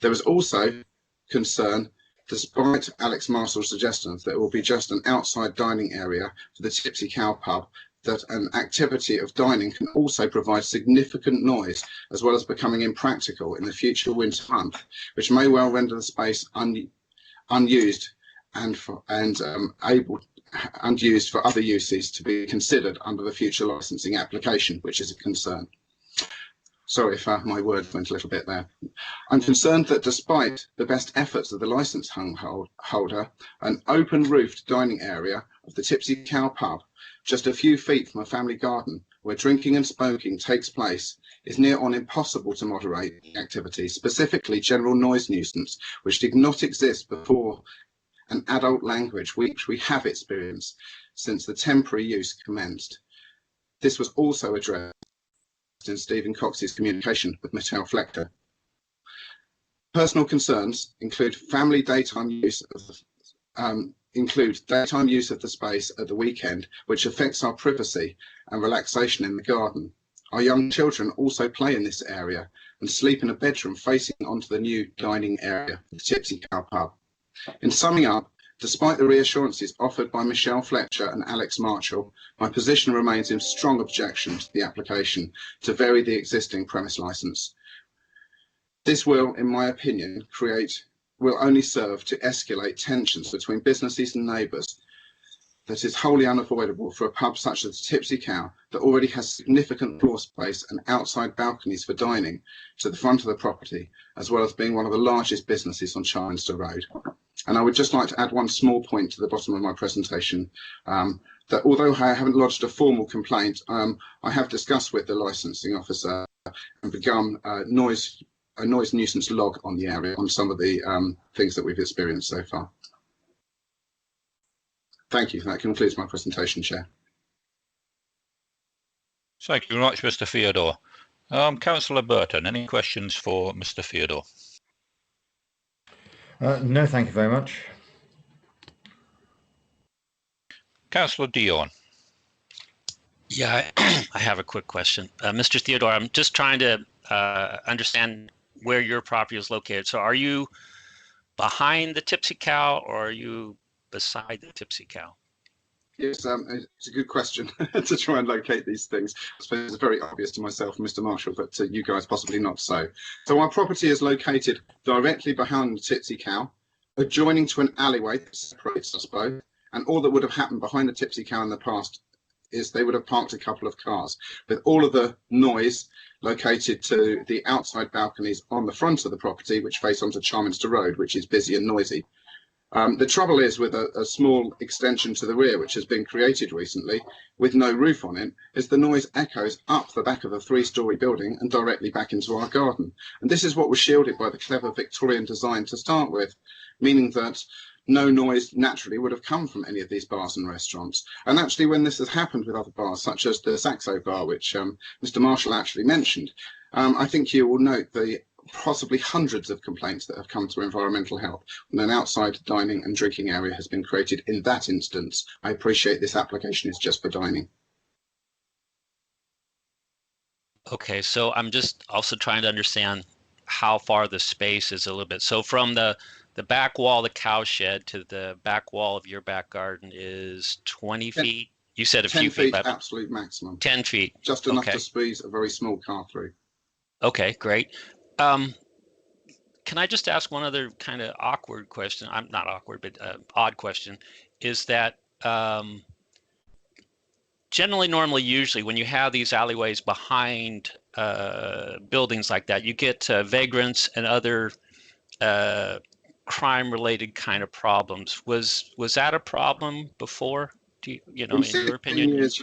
There was also concern, despite Alex Marshall's suggestions that it will be just an outside dining area for the Tipsy Cow pub, that an activity of dining can also provide significant noise, as well as becoming impractical in the future winter month, which may well render the space unused unused for other uses to be considered under the future licensing application, which is a concern. Sorry if my word went a little bit there. I'm concerned that despite the best efforts of the licence holder, an open-roofed dining area of the Tipsy Cow pub, just a few feet from a family garden where drinking and smoking takes place, is near on impossible to moderate the activity, specifically general noise nuisance, which did not exist before an adult language, which we have experienced since the temporary use commenced. This was also addressed in Stephen Cox's communication with Michelle Fletcher. Personal concerns include daytime use of the space at the weekend, which affects our privacy and relaxation in the garden. Our young children also play in this area and sleep in a bedroom facing onto the new dining area, the Tipsy Cow pub. In summing up, despite the reassurances offered by Michelle Fletcher and Alex Marshall, my position remains in strong objection to the application to vary the existing premise licence. This will, in my opinion, will only serve to escalate tensions between businesses and neighbours that is wholly unavoidable for a pub such as Tipsy Cow that already has significant floor space and outside balconies for dining to the front of the property, as well as being one of the largest businesses on Charminster Road. And I would just like to add one small point to the bottom of my presentation, that although I haven't lodged a formal complaint, I have discussed with the licensing officer and begun a noise nuisance log on the area on some of the things that we've experienced so far. Thank you. That concludes my presentation, Chair. Thank you very much, Mr. Theodore. Councillor Burton, any questions for Mr. Theodore? No, thank you very much. Councillor Dion. Yeah, I have a quick question. Mr. Theodore, I'm just trying to understand where your property is located. So are you behind the Tipsy Cow or are you beside the Tipsy Cow? Yes, it's a good question to try and locate these things. I suppose it's very obvious to myself and Mr. Marshall, but to you guys possibly not so. So our property is located directly behind the Tipsy Cow, adjoining to an alleyway that separates us both. And all that would have happened behind the Tipsy Cow in the past is they would have parked a couple of cars, with all of the noise located to the outside balconies on the front of the property, which face onto Charminster Road, which is busy and noisy. The trouble is with a small extension to the rear, which has been created recently with no roof on it, is the noise echoes up the back of a 3-storey building and directly back into our garden. And this is what was shielded by the clever Victorian design to start with, meaning that no noise naturally would have come from any of these bars and restaurants. And actually, when this has happened with other bars, such as the Saxo bar, which Mr. Marshall actually mentioned, I think you will note the possibly hundreds of complaints that have come to environmental health when an outside dining and drinking area has been created in that instance. I appreciate this application is just for dining. Okay, so I'm just also trying to understand how far the space is a little bit. So from the back wall of the cow shed to the back wall of your back garden is 20 feet? You said a few feet. 10 feet, absolute maximum. 10 feet. Just enough to squeeze a very small car through. Okay, great. Can I just ask one other kind of awkward question? I'm not awkward, but odd question. is that generally, normally, usually, when you have these alleyways behind buildings like that, you get vagrants and other crime-related kind of problems. Was that a problem before? Do you know, in your opinion? Years,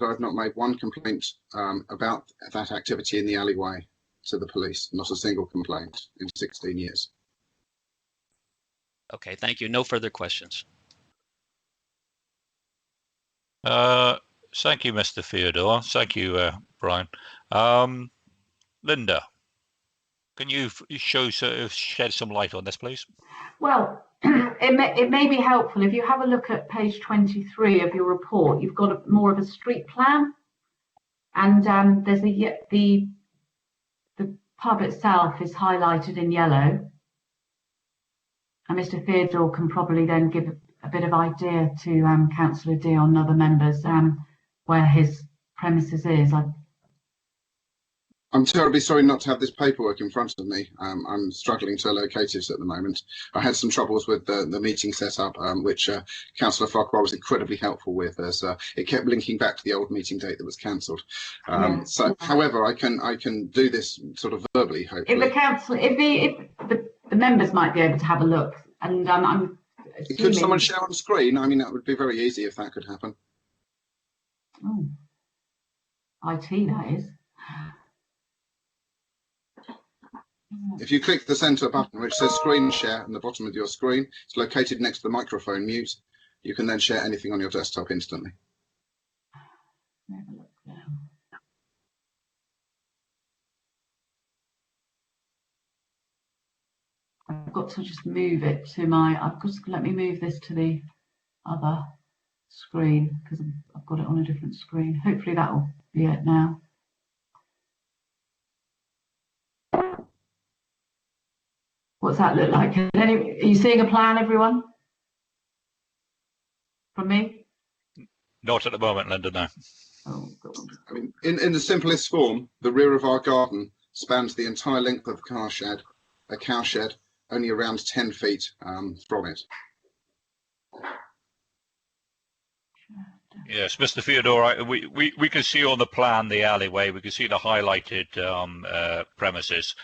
I've not made one complaint about that activity in the alleyway to the police. Not a single complaint in 16 years. Okay, thank you. No further questions. Thank you, Mr. Theodore. Thank you, Bryan. Linda, can you shed some light on this, please? Well, it may be helpful if you have a look at page 23 of your report. You've got more of a street plan, and there's the pub itself is highlighted in yellow, and Mr. Theodore can probably then give a bit of idea to Councillor Dion and other members where his premises is. I'm terribly sorry not to have this paperwork in front of me. I'm struggling to locate it at the moment. I had some troubles with the meeting setup, which Councillor Farquhar was incredibly helpful with, as it kept linking back to the old meeting date that was cancelled. However, I can do this sort of verbally, hopefully. If the council, if the members might be able to have a look, and I'm assuming... Could someone share on screen? I mean, that would be very easy if that could happen. Oh, IT, that is. If you click the centre button which says screen share on the bottom of your screen, it's located next to the microphone mute. You can then share anything on your desktop instantly. Have a look now. I've got to just move it to let me move this to the other screen because I've got it on a different screen. Hopefully that will be it now. What's that look like? Are you seeing a plan, everyone? From me? Not at the moment, Linda, no. Oh, God. I mean, in the simplest form, the rear of our garden spans the entire length of the a cow shed, only around 10 feet from it. Yes, Mr. Theodore, we can see on the plan the alleyway. We can see the highlighted premises.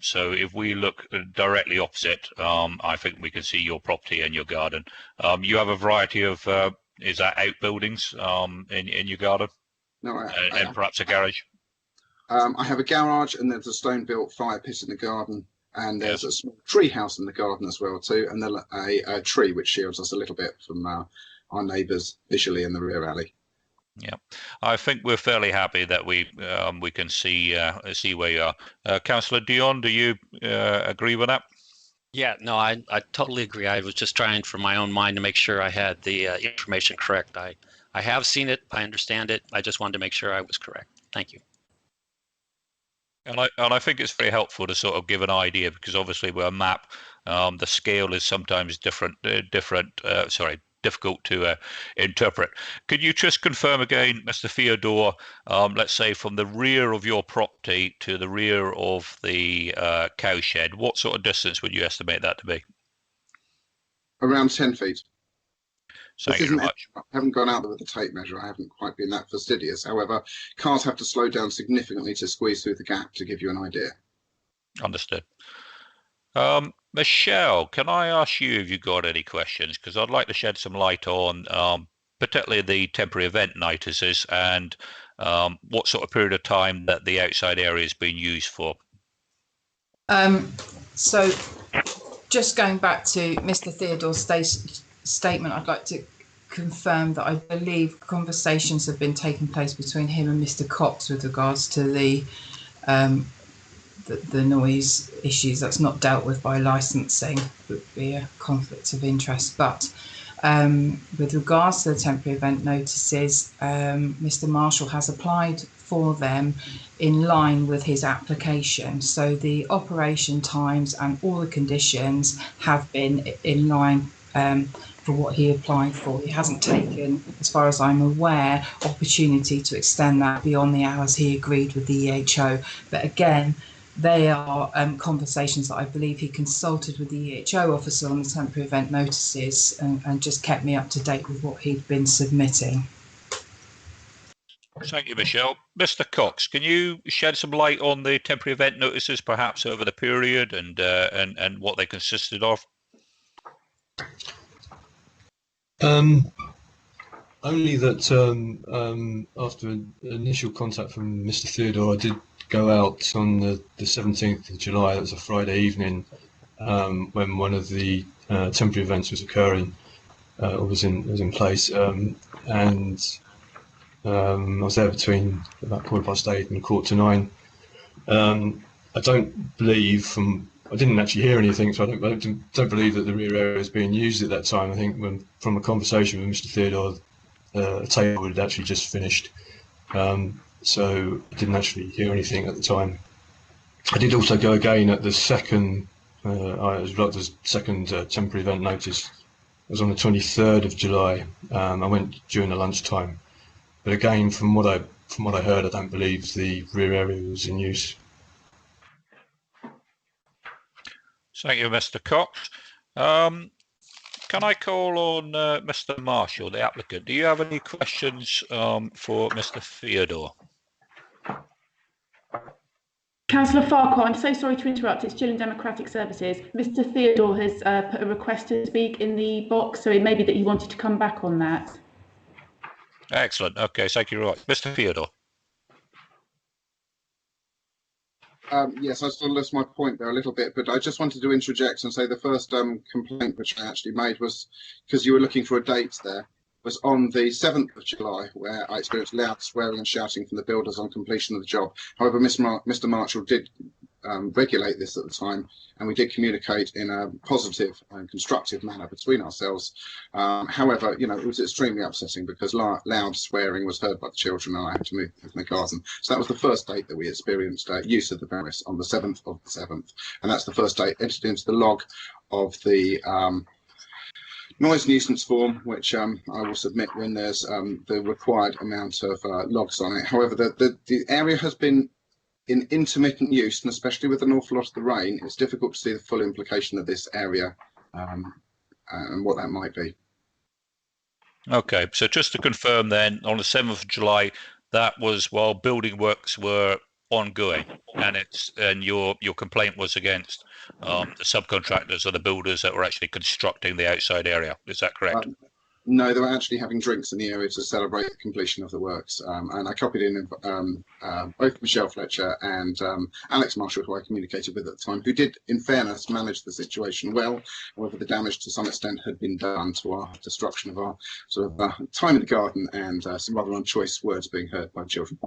So if we look directly opposite, I think we can see your property and your garden. You have a variety of, is that outbuildings in your garden? No, and perhaps a garage? I have a garage, and there's a stone-built fire pit in the garden, and there's a small tree house in the garden as well too, and then a tree which shields us a little bit from our neighbours visually in the rear alley. Yeah, I think we're fairly happy that we can see where you are. Councillor Dion, do you agree with that? Yeah, no, I totally agree. I was just trying for my own mind to make sure I had the information correct. I have seen it. I understand it. I just wanted to make sure I was correct. Thank you. And I think it's very helpful to sort of give an idea, because obviously with a map, the scale is sometimes difficult to interpret. Could you just confirm again, Mr. Theodore, let's say from the rear of your property to the rear of the cow shed, what sort of distance would you estimate that to be? Around 10 feet. Thank you very much. I haven't gone out there with the tape measure. I haven't quite been that fastidious. However, cars have to slow down significantly to squeeze through the gap to give you an idea. Understood. Michelle, can I ask you if you've got any questions? Because I'd like to shed some light on particularly the temporary event notices and what sort of period of time that the outside area is being used for. So just going back to Mr. Theodore's statement, I'd like to confirm that I believe conversations have been taking place between him and Mr. Cox with regards to the noise issues. That's not dealt with by licensing, would be a conflict of interest. But with regards to the temporary event notices, Mr. Marshall has applied for them in line with his application. So the operation times and all the conditions have been in line for what he applied for. He hasn't taken, as far as I'm aware, opportunity to extend that beyond the hours he agreed with the EHO. But again, They are conversations that I believe he consulted with the EHO officer on the temporary event notices and just kept me up to date with what he'd been submitting. Thank you, Michelle. Mr. Cox, can you shed some light on the temporary event notices, perhaps over the period and what they consisted of? Only that after initial contact from Mr. Theodore, I did go out on the 17th of July. That was a Friday evening when one of the temporary events was occurring, or was in place, and I was there between about 8:15 and 8:45. I don't believe I didn't actually hear anything, so I don't believe that the rear area was being used at that time. I think from a conversation with Mr. Theodore, a table had actually just finished, so I didn't actually hear anything at the time. I did also go again at the second, temporary event notice. It was on the 23rd of July. I went during the lunchtime, but again, from what I heard, I don't believe the rear area was in use. Thank you, Mr. Cox. Can I call on Mr. Marshall, the applicant? Do you have any questions for Mr. Theodore? Councillor Farquhar, I'm so sorry to interrupt. It's Jill in Democratic Services. Mr. Theodore has put a request to speak in the box, so it may be that you wanted to come back on that. Excellent. Okay, thank you. Right, Mr. Theodore. Yes, I sort of lost my point there a little bit, but I just wanted to interject and say the first complaint which I actually made was, because you were looking for a date there, was on the 7th of July, where I experienced loud swearing and shouting from the builders on completion of the job. However, Mr. Marshall did regulate this at the time, and we did communicate in a positive and constructive manner between ourselves. However, you know, it was extremely upsetting because loud swearing was heard by the children, and I had to move in the garden. So that was the first date that we experienced use of the premise, on the 7th of the 7th, and that's the first date entered into the log of the noise nuisance form, which I will submit when there's the required amount of logs on it. However, the area has been in intermittent use, and especially with an awful lot of the rain, it's difficult to see the full implication of this area and what that might be. Okay, so just to confirm then, on the 7th of July, that was while building works were ongoing, and your complaint was against the subcontractors or the builders that were actually constructing the outside area. Is that correct? No, they were actually having drinks in the area to celebrate the completion of the works, and I copied in both Michelle Fletcher and Alex Marshall, who I communicated with at the time, who did, in fairness, manage the situation well. However, the damage to some extent had been done to our destruction of our sort of time in the garden, and some rather unchoice words being heard by children.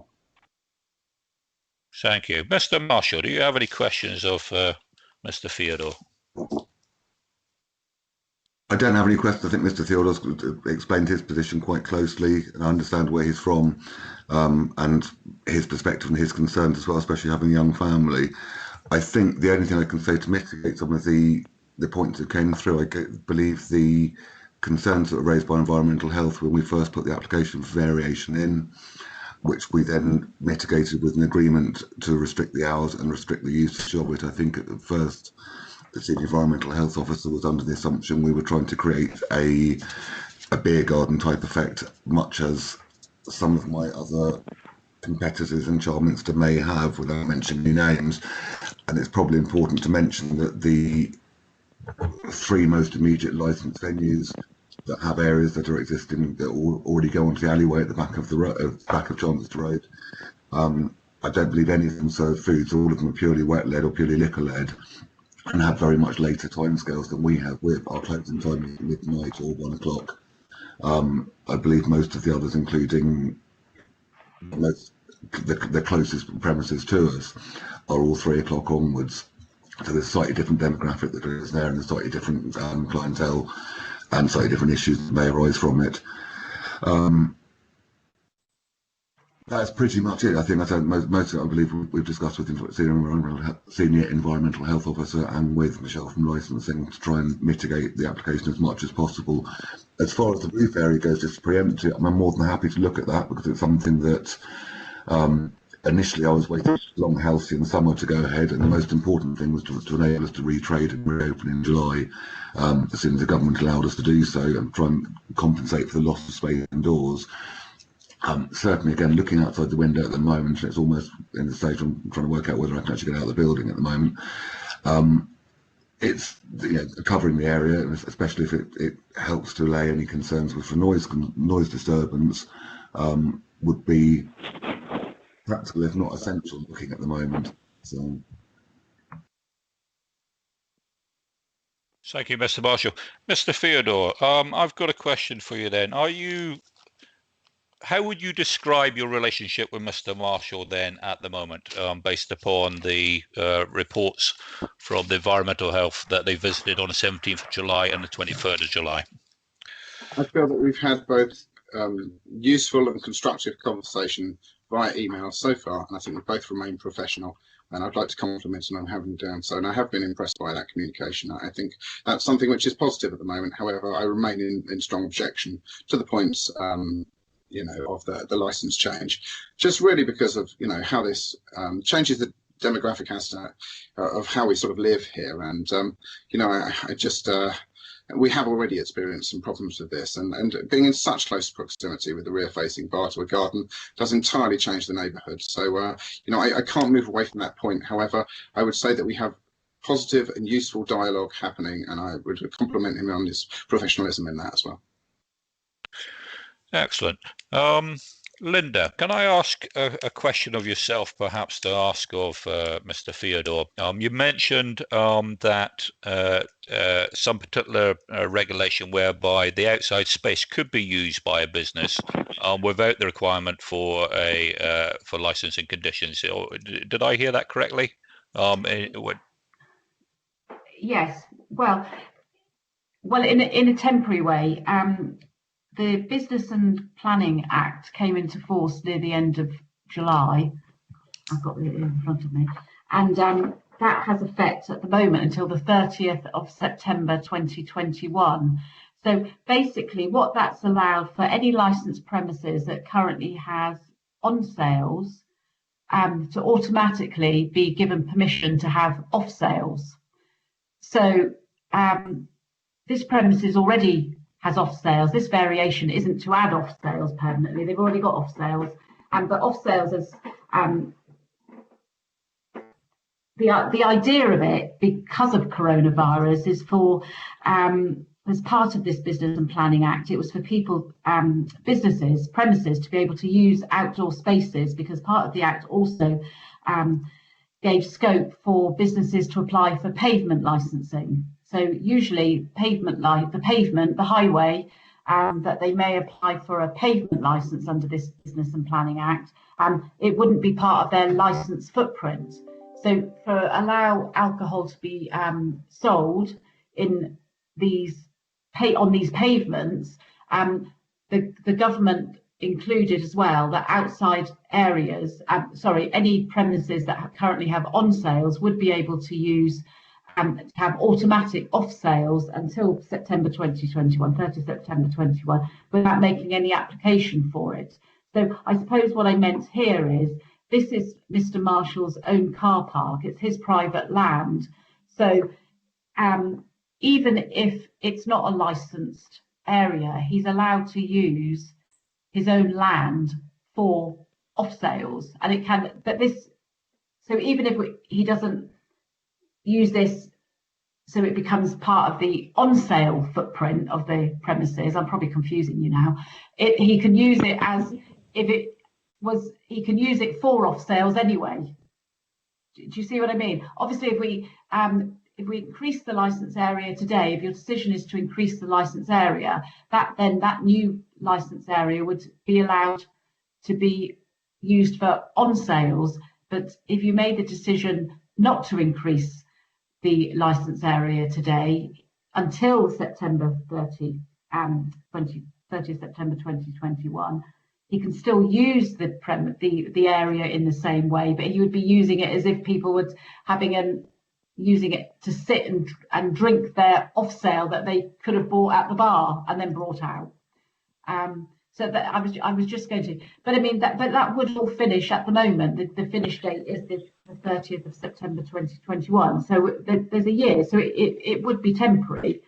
Thank you. Mr. Marshall, do you have any questions of Mr. Theodore? I don't have any questions. I think Mr. Theodore's explained his position quite closely, and I understand where he's from and his perspective and his concerns as well, especially having a young family. I think the only thing I can say to mitigate some of the points that came through, I believe the concerns that were raised by environmental health when we first put the application for variation in, which we then mitigated with an agreement to restrict the hours and restrict the usage of it. I think at first the senior environmental health officer was under the assumption we were trying to create a beer garden type effect, much as some of my other competitors in Charminster may have, without mentioning any names. And it's probably important to mention that the three most immediate licensed venues that have areas that are existing that already go onto the alleyway at the back of the back of Charminster Road, I don't believe any of them serve foods. All of them are purely wet led or purely liquor led, and have very much later timescales than we have. Our closing time is midnight or 1 o'clock. I believe most of the others, including the closest premises to us, are all 3 o'clock onwards. So there's slightly different demographic that is there, and there's slightly different clientele and slightly different issues that may arise from it. That's pretty much it. I think most of it, I believe, we've discussed with senior environmental health officer and with Michelle from licensing to try and mitigate the application as much as possible. As far as the roof area goes, just to preempt it, I'm more than happy to look at that because it's something that initially I was waiting for long, halcyon summer to go ahead, and the most important thing was to enable us to retrade and reopen in July, as soon as the government allowed us to do so, and try and compensate for the loss of space indoors. Certainly, again, looking outside the window at the moment, it's almost in the stage I'm trying to work out whether I can actually get out of the building at the moment. It's covering the area, especially if it helps to allay any concerns with the noise disturbance, would be practical, if not essential, looking at the moment. So. Thank you, Mr. Marshall. Mr. Theodore, I've got a question for you then. How would you describe your relationship with Mr. Marshall then at the moment, based upon the reports from the Environmental Health that they visited on the 17th of July and the 23rd of July? I feel that we've had both useful and constructive conversation via email so far, and I think we both remain professional. And I'd like to compliment on having done so, and I have been impressed by that communication. I think that's something which is positive at the moment. However, I remain in strong objection to the points of the license change, just really because of how this changes the demographic aspect of how we sort of live here. And we have already experienced some problems with this, and being in such close proximity with the rear facing bar to a garden does entirely change the neighbourhood. So I can't move away from that point. However, I would say that we have positive and useful dialogue happening, and I would compliment him on his professionalism in that as well. Excellent. Linda, can I ask a question of yourself, perhaps to ask of Mr. Theodore? You mentioned that some particular regulation whereby the outside space could be used by a business without the requirement for for licensing conditions. Did I hear that correctly? Yes. Well, in a temporary way. The Business and Planning Act came into force near the end of July. I've got it in front of me. And that has effect at the moment until the 30th of September 2021. So basically what that's allowed for any licensed premises that currently has on sales to automatically be given permission to have off sales. So this premises already has off sales. This variation isn't to add off sales permanently. They've already got off sales, but off sales is the idea of it, because of coronavirus, is for as part of this Business and Planning Act, it was for people, businesses, premises to be able to use outdoor spaces, because part of the Act also gave scope for businesses to apply for pavement licensing. So usually the highway, that they may apply for a pavement license under this Business and Planning Act, it wouldn't be part of their license footprint. So allow alcohol to be sold in on these pavements, the government included as well that outside areas, any premises that currently have on sales would be able to use have automatic off sales until September 2021, 30 September 21, without making any application for it. So I suppose what I meant here is, this is Mr. Marshall's own car park, it's his private land. So even if it's not a licensed area, he's allowed to use his own land for off sales. And it can, so even if he doesn't use this, so it becomes part of the on-sale footprint of the premises. I'm probably confusing you now. He can use it as he can use it for off sales anyway. Do you see what I mean? Obviously, if we increase the license area today, if your decision is to increase the license area, that new license area would be allowed to be used for on sales. But if you made the decision not to increase the license area today until September 30 September 2021, he can still use the area in the same way, but he would be using it as if people were using it to sit and drink their off sale that they could have bought at the bar and then brought out. So that I was just going to, but I mean that would all finish at the moment. The finish date is the 30th of September 2021. So there's a year. So it would be temporary,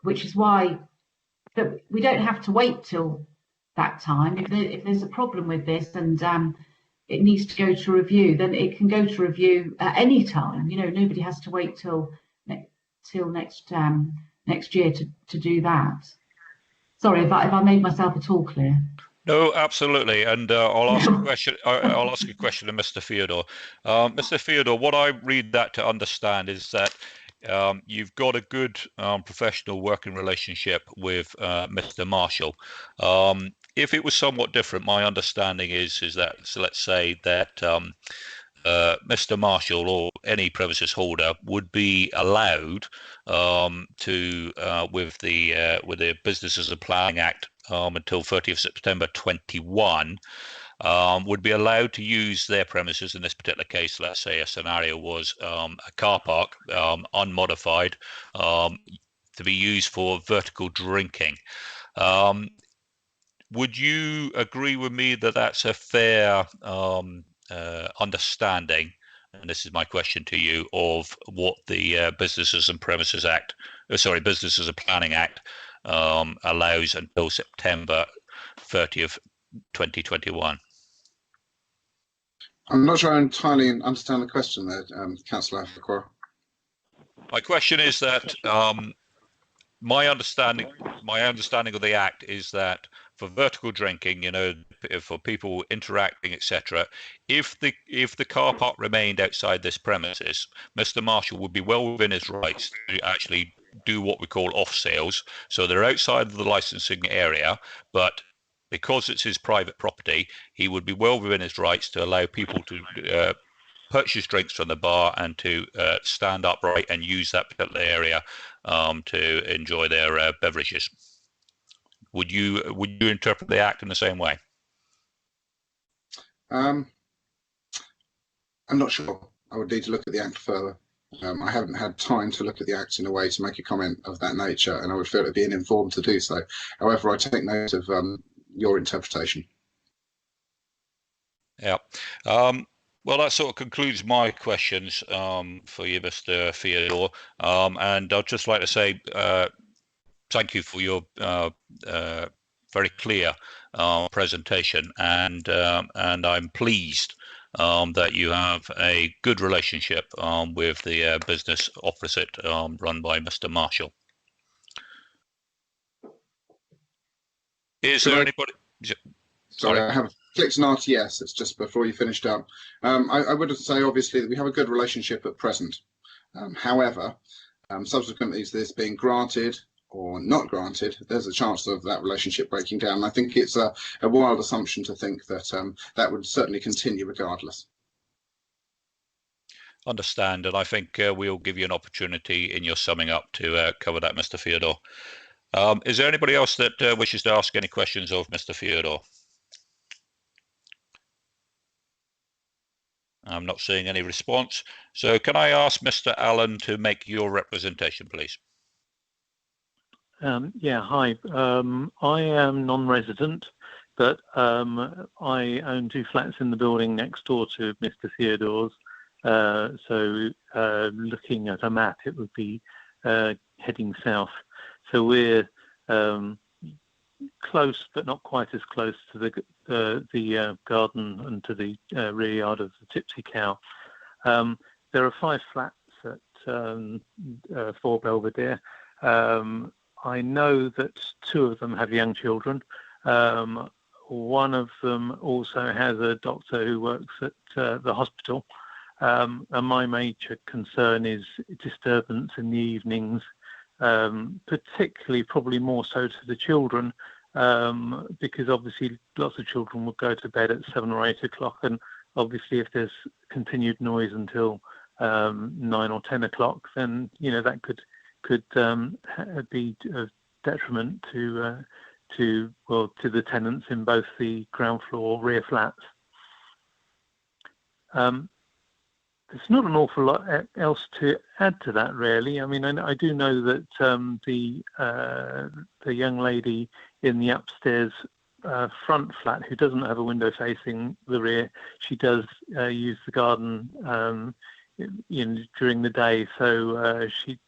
which is why that we don't have to wait till that time. If there's a problem with this and it needs to go to review, then it can go to review at any time. You know, nobody has to wait till next year to do that. Sorry if I made myself at all clear. No, absolutely, and I'll ask a question. I'll ask a question to Mr. Theodore. Mr. Theodore, what I read that to understand is that you've got a good professional working relationship with Mr. Marshall. If it was somewhat different, my understanding is that, so let's say that Mr. Marshall or any premises holder would be allowed to, with the Businesses and Planning Act until 30th September 21, would be allowed to use their premises. In this particular case, let's say a scenario was a car park, unmodified, to be used for vertical drinking. Would you agree with me that that's a fair understanding, and this is my question to you, of what the Businesses and Planning Act allows until September 30th, 2021? I'm not sure I entirely understand the question there, Councillor. My question is that my understanding of the Act is that for vertical drinking, you know, for people interacting, etc., if the car park remained outside this premises, Mr. Marshall would be well within his rights to actually do what we call off sales. So they're outside of the licensing area, but because it's his private property, he would be well within his rights to allow people to purchase drinks from the bar and to stand upright and use that particular area to enjoy their beverages. Would you interpret the Act in the same way? I'm not sure. I would need to look at the Act further. I haven't had time to look at the Act in a way to make a comment of that nature, and I would feel it being informed to do so. However, I take note of your interpretation. Yeah. Well, that sort of concludes my questions for you, Mr. Theodore. And I'd just like to say thank you for your very clear presentation, and I'm pleased that you have a good relationship with the business opposite run by Mr. Marshall. Is there anybody? Sorry, I have clicked an RTS. It's just before you finished up. I would say obviously that we have a good relationship at present. However, subsequently to this being granted or not granted, there's a chance of that relationship breaking down. I think it's a wild assumption to think that that would certainly continue regardless. Understand, and I think we'll give you an opportunity in your summing up to cover that, Mr. Theodore. Is there anybody else that wishes to ask any questions of Mr. Theodore? I'm not seeing any response. So can I ask Mr. Allen to make your representation, please? Yeah, hi. I am non-resident, but I own 2 flats in the building next door to Mr. Theodore's. So looking at a map, it would be heading south. So we're close, but not quite as close to the garden and to the rear yard of the Tipsy cow. There are 5 flats at 4 Belvedere. I know that 2 of them have young children. One of them also has a doctor who works at the hospital. And my major concern is disturbance in the evenings, particularly probably more so to the children, because obviously lots of children will go to bed at 7 or 8 o'clock, and obviously if there's continued noise until 9 or 10 o'clock, then you know that could be of detriment to the tenants in both the ground floor rear flats. there's not an awful lot else to add to that, really. I mean, I do know that the young lady in the upstairs front flat who doesn't have a window facing the rear, she does use the garden during the day. So she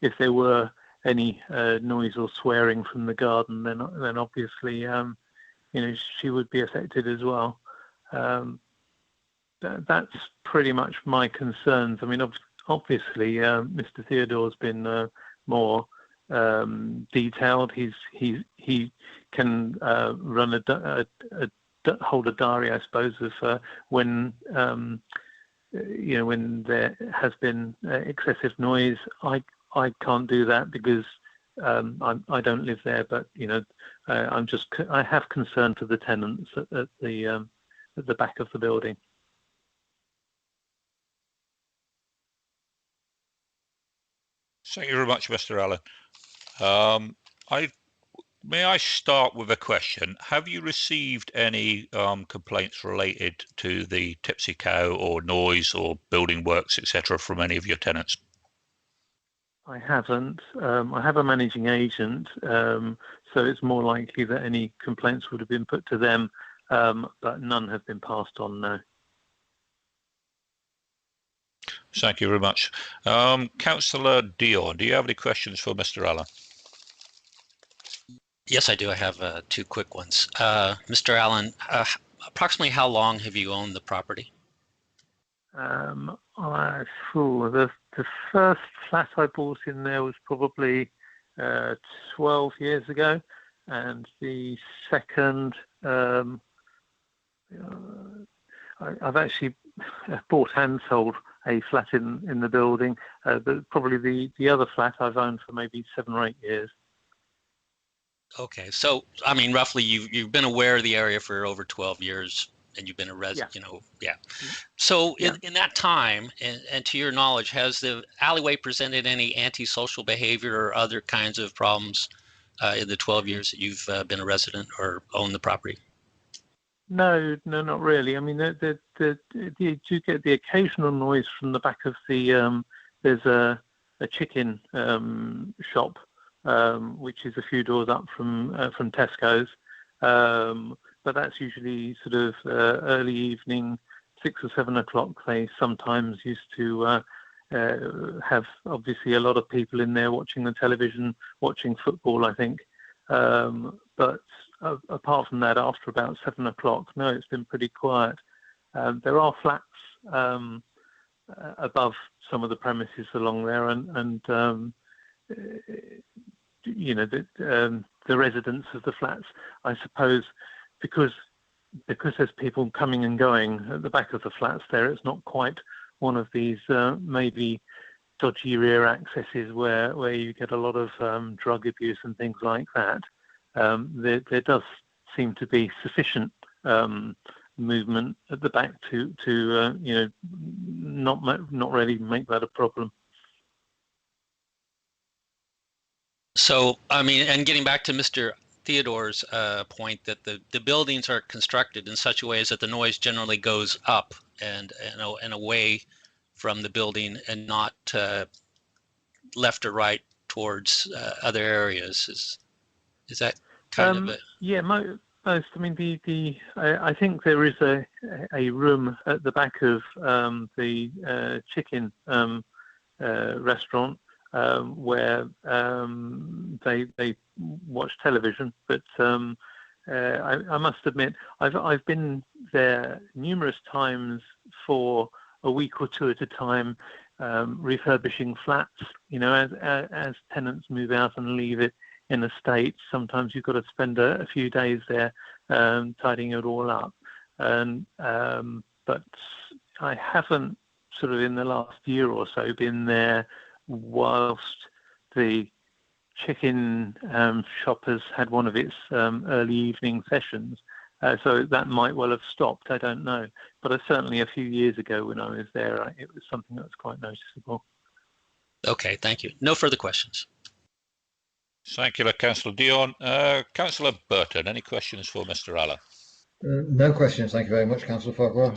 if there were any noise or swearing from the garden, then obviously she would be affected as well. That's pretty much my concerns. I mean, obviously, Mr. Theodore's been more detailed. He can hold a diary, I suppose, of when when there has been excessive noise. I can't do that because I don't live there, but I have concern for the tenants at the back of the building. Thank you very much, Mr. Allen. May I start with a question? Have you received any complaints related to the Tipsy Cow or noise or building works, etc., from any of your tenants? I haven't. I have a managing agent, so it's more likely that any complaints would have been put to them, but none have been passed on, no. Thank you very much. Councillor Dion, do you have any questions for Mr. Allen? Yes, I do. I have two quick ones. Mr. Allen, approximately how long have you owned the property? The first flat I bought in there was probably 12 years ago, and the second, I've actually bought and sold a flat in the building, but probably the other flat I've owned for maybe 7 or 8 years. Okay, so I mean, roughly, you've been aware of the area for over 12 years, and you've been a resident. Yeah. So in that time, and to your knowledge, has the alleyway presented any antisocial behavior or other kinds of problems in the 12 years that you've been a resident or owned the property? No, not really. I mean, you do get the occasional noise from the back of the. There's a chicken shop, which is a few doors up from Tesco's, but that's usually sort of early evening, 6 or 7 o'clock. They sometimes used to have obviously a lot of people in there watching the television, watching football, I think. But apart from that, after about 7 o'clock, no, it's been pretty quiet. There are flats above some of the premises along there, and the residents of the flats, I suppose, because there's people coming and going at the back of the flats there, it's not quite one of these maybe dodgy rear accesses where you get a lot of drug abuse and things like that. There does seem to be sufficient movement at the back to not really make that a problem. So, I mean, and getting back to Mr. Theodore's point that the buildings are constructed in such a way as that the noise generally goes up and away from the building and not left or right towards other areas. Is that kind of it? Yeah, most. I mean, I think there is a room at the back of the chicken restaurant where they watch television. But I must admit, I've been there numerous times for a week or two at a time, refurbishing flats. As tenants move out and leave it in a state, sometimes you've got to spend a few days there tidying it all up. But I haven't sort of in the last year or so been there whilst the chicken shop has had one of its early evening sessions. So that might well have stopped, I don't know. But certainly a few years ago when I was there, it was something that was quite noticeable. Okay, thank you. No further questions. Thank you, Councillor Dion. Councillor Burton, any questions for Mr. Allen? No questions. Thank you very much, Councillor Farquhar.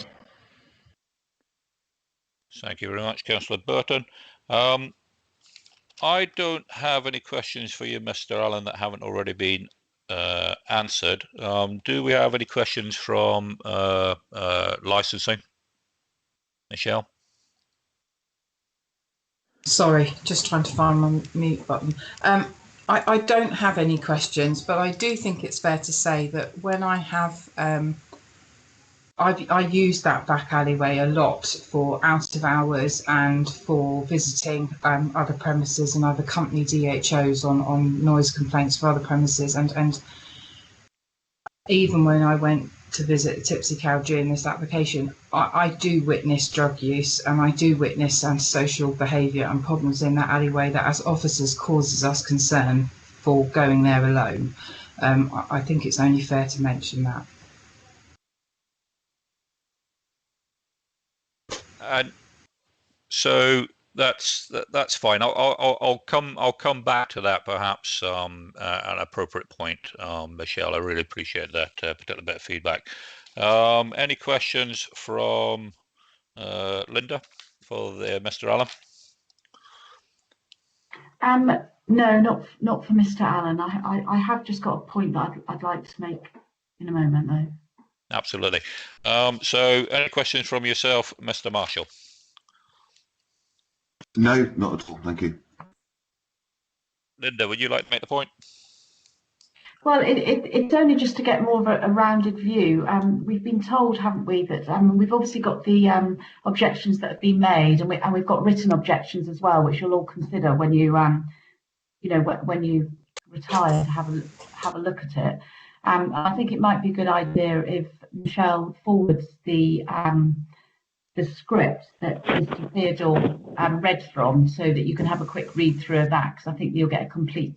Thank you very much, Councillor Burton. I don't have any questions for you, Mr. Allen, that haven't already been answered. Do we have any questions from licensing? Michelle? Sorry, just trying to find my mute button. I don't have any questions, but I do think it's fair to say that when I have, I use that back alleyway a lot for out of hours and for visiting other premises and other company DHOs on noise complaints for other premises. And even when I went to visit the Tipsy Cow during this application, I do witness drug use and I do witness antisocial behaviour and problems in that alleyway that as officers causes us concern for going there alone. I think it's only fair to mention that. And so that's fine. I'll come back to that perhaps at an appropriate point, Michelle. I really appreciate that particular bit of feedback. Any questions from Linda for Mr. Allen? No, not for Mr. Allen. I have just got a point that I'd like to make in a moment, though. Absolutely. So any questions from yourself, Mr. Marshall? No, not at all. Thank you. Linda, would you like to make the point? Well, it's only just to get more of a rounded view. We've been told, haven't we, that we've obviously got the objections that have been made, and we've got written objections as well, which you'll all consider when you when you retire to have a look at it. I think it might be a good idea if Michelle forwards the script that Mr. Theodore read from, so that you can have a quick read through of that, because I think you'll get a complete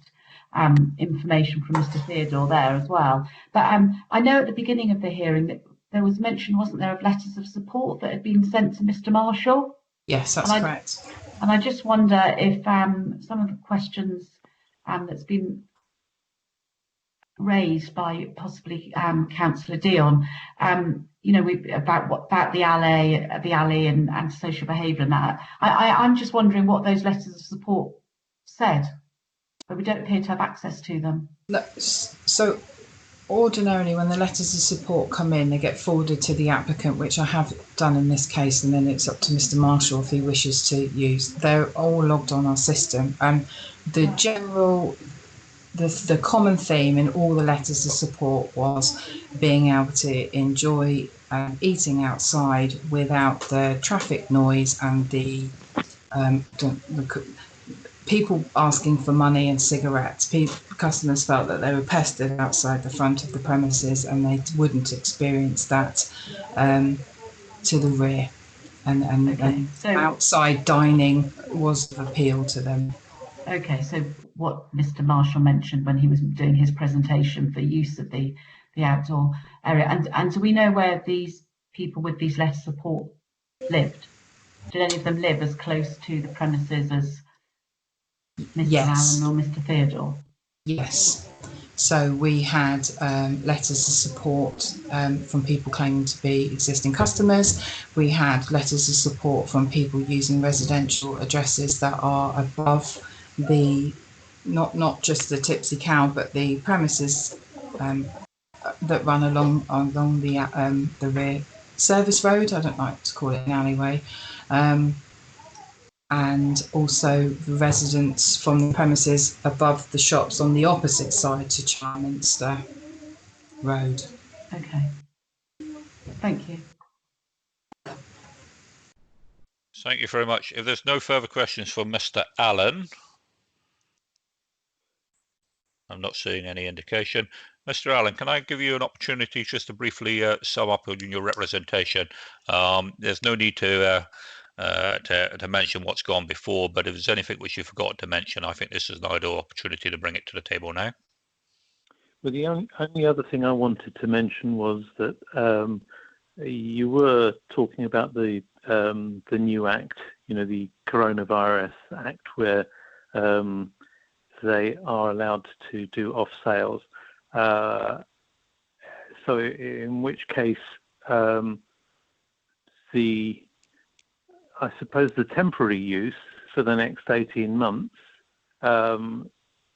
information from Mr. Theodore there as well. But I know at the beginning of the hearing that there was mention, wasn't there, of letters of support that had been sent to Mr. Marshall? Yes, that's correct. And I just wonder if some of the questions that's been raised by possibly Councillor Dion, about the alley and social behaviour and that. I'm just wondering what those letters of support said, but we don't appear to have access to them. So ordinarily when the letters of support come in, they get forwarded to the applicant, which I have done in this case, and then it's up to Mr. Marshall if he wishes to use. They're all logged on our system, and the common theme in all the letters of support was being able to enjoy eating outside without the traffic noise and the people asking for money and cigarettes. Customers felt that they were pestered outside the front of the premises, and they wouldn't experience that to the rear. And so outside dining was of appeal to them. Okay, so what Mr. Marshall mentioned when he was doing his presentation for use of the outdoor area, and do we know where these people with these letters of support lived? Did any of them live as close to the premises as Mr. Allen or Mr. Theodore? Yes. So we had letters of support from people claiming to be existing customers. We had letters of support from people using residential addresses that are above the not just the Tipsy Cow, but the premises that run along the rear service road. I don't like to call it an alleyway. And also the residents from the premises above the shops on the opposite side to Charminster Road. Okay. Thank you. Thank you very much. If there's no further questions for Mr. Allen, I'm not seeing any indication. Mr. Allen, can I give you an opportunity just to briefly sum up on your representation? There's no need to mention what's gone before, but if there's anything which you forgot to mention, I think this is an ideal opportunity to bring it to the table now. Well, the only other thing I wanted to mention was that you were talking about the new act, the Coronavirus Act, where they are allowed to do off sales. So in which case I suppose the temporary use for the next 18 months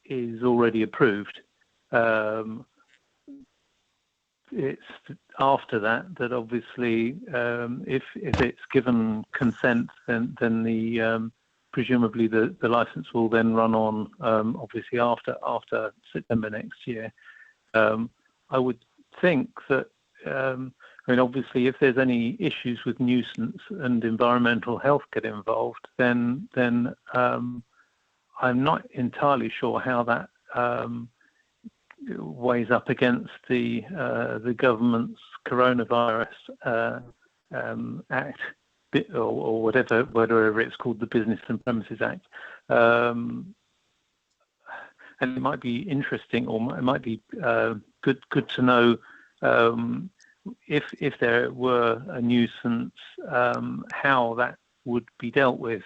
is already approved. It's after that obviously, if it's given consent, then the presumably the license will then run on obviously after September next year. I would think that I mean, obviously, if there's any issues with nuisance and environmental health get involved, then I'm not entirely sure how that weighs up against the government's coronavirus act, or whatever it's called, the Business and Premises Act. And it might be interesting, or it might be good to know if there were a nuisance, how that would be dealt with.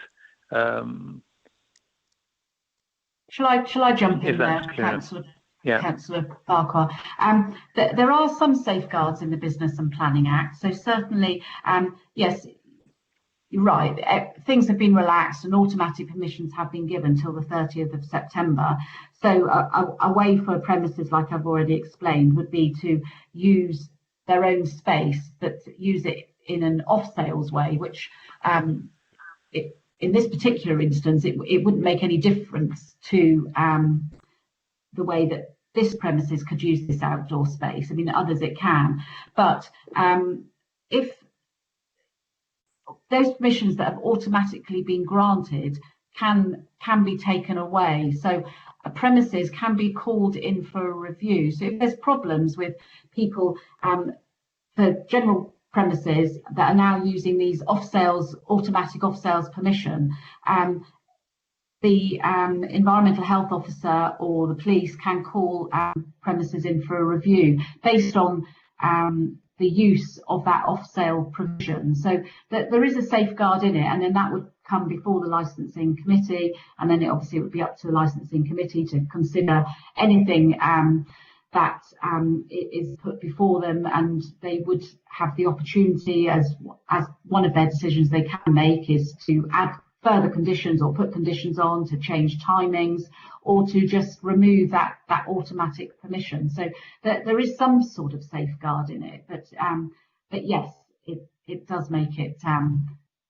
Shall I jump in there, Councillor? Yeah. Councillor Farquhar. There are some safeguards in the Business and Planning Act. So certainly, yes, you're right. Things have been relaxed and automatic permissions have been given till the 30th of September. So a way for premises, like I've already explained, would be to use their own space, but use it in an off-sales way, which in this particular instance, it wouldn't make any difference to the way that this premises could use this outdoor space. I mean, others it can, but if those permissions that have automatically been granted can be taken away, so a premises can be called in for a review. So if there's problems with people for general premises that are now using these automatic off-sales permission, the environmental health officer or the police can call premises in for a review based on the use of that off-sale provision. So that there is a safeguard in it, and then that would come before the licensing committee, and then it obviously would be up to the licensing committee to consider anything that is put before them, and they would have the opportunity, as one of their decisions they can make is to add further conditions or put conditions on, to change timings, or to just remove that automatic permission. So there is some sort of safeguard in it, but yes, it does make it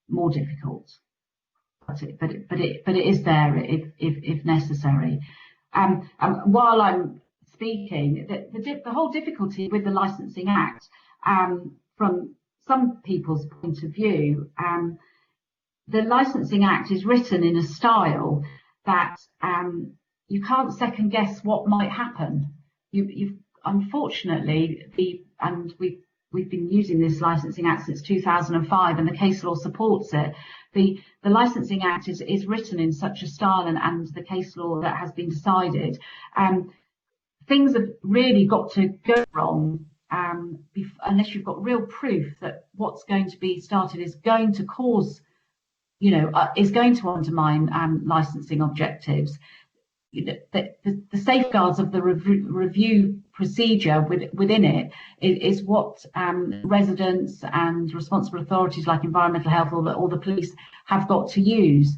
more difficult. But it is there if necessary. While I'm speaking, the whole difficulty with the Licensing Act, from some people's point of view, the Licensing Act is written in a style that you can't second guess what might happen. You've unfortunately, we've been using this Licensing Act since 2005, and the case law supports it. The Licensing Act is written in such a style, and the case law that has been decided, things have really got to go wrong unless you've got real proof that what's going to be started is going to cause, is going to undermine licensing objectives. The safeguards of the review procedure within it is what residents and responsible authorities like environmental health or the police have got to use.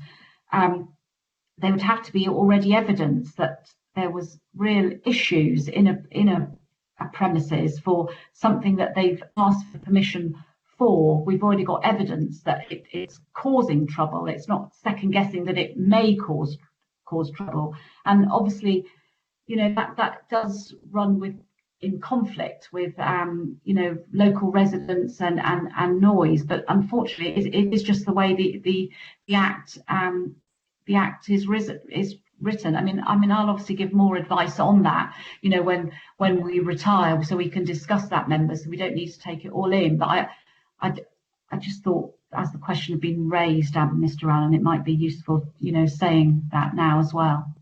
There would have to be already evidence that there was real issues in a premises for something that they've asked for permission for. We've already got evidence that it's causing trouble. It's not second guessing that it may cause trouble, and obviously, that does run in conflict with local residents and noise. But unfortunately, it is just the way the act is written. I mean, I'll obviously give more advice on that, when we retire, so we can discuss that, members. So we don't need to take it all in. But I just thought, as the question had been raised, Mr. Allen, it might be useful, saying that now as well.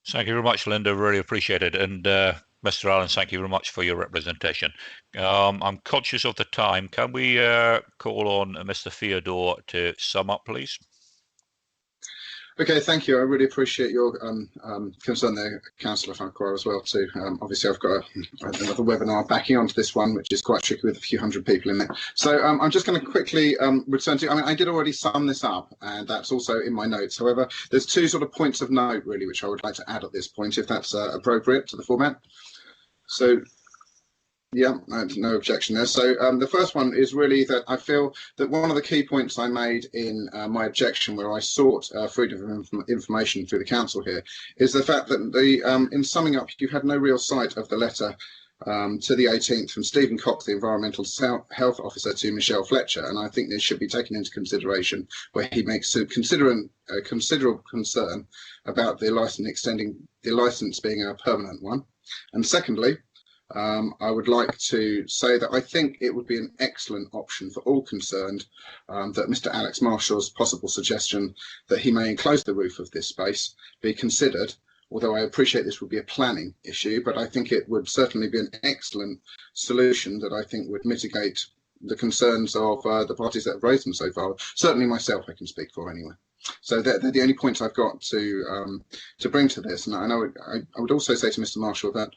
Thank you very much, Linda. Really appreciate it. And Mr. Allen, thank you very much for your representation. I'm conscious of the time. Can we call on Mr. Theodore to sum up, please? Okay, thank you. I really appreciate your concern there, Councillor Farquhar, as well too. Obviously, I've got another webinar backing onto this one, which is quite tricky with a few hundred people in it. So I'm just going to quickly return to, I mean, I did already sum this up, and that's also in my notes. However, there's two sort of points of note, really, which I would like to add at this point, if that's appropriate to the format. So, yeah, no objection there. So the first one is really that I feel that one of the key points I made in my objection, where I sought freedom of information through the council here, is the fact that in summing up, you had no real sight of the letter to the 18th from Stephen Cox, the Environmental Health Officer, to Michelle Fletcher, and I think this should be taken into consideration, where he makes a considerable concern about the licence being a permanent one. And secondly, I would like to say that I think it would be an excellent option for all concerned that Mr. Alex Marshall's possible suggestion that he may enclose the roof of this space be considered, although I appreciate this would be a planning issue, but I think it would certainly be an excellent solution that I think would mitigate the concerns of the parties that have raised them so far. Certainly myself, I can speak for anyway. So they're the only points I've got to bring to this. And I would also say to Mr. Marshall that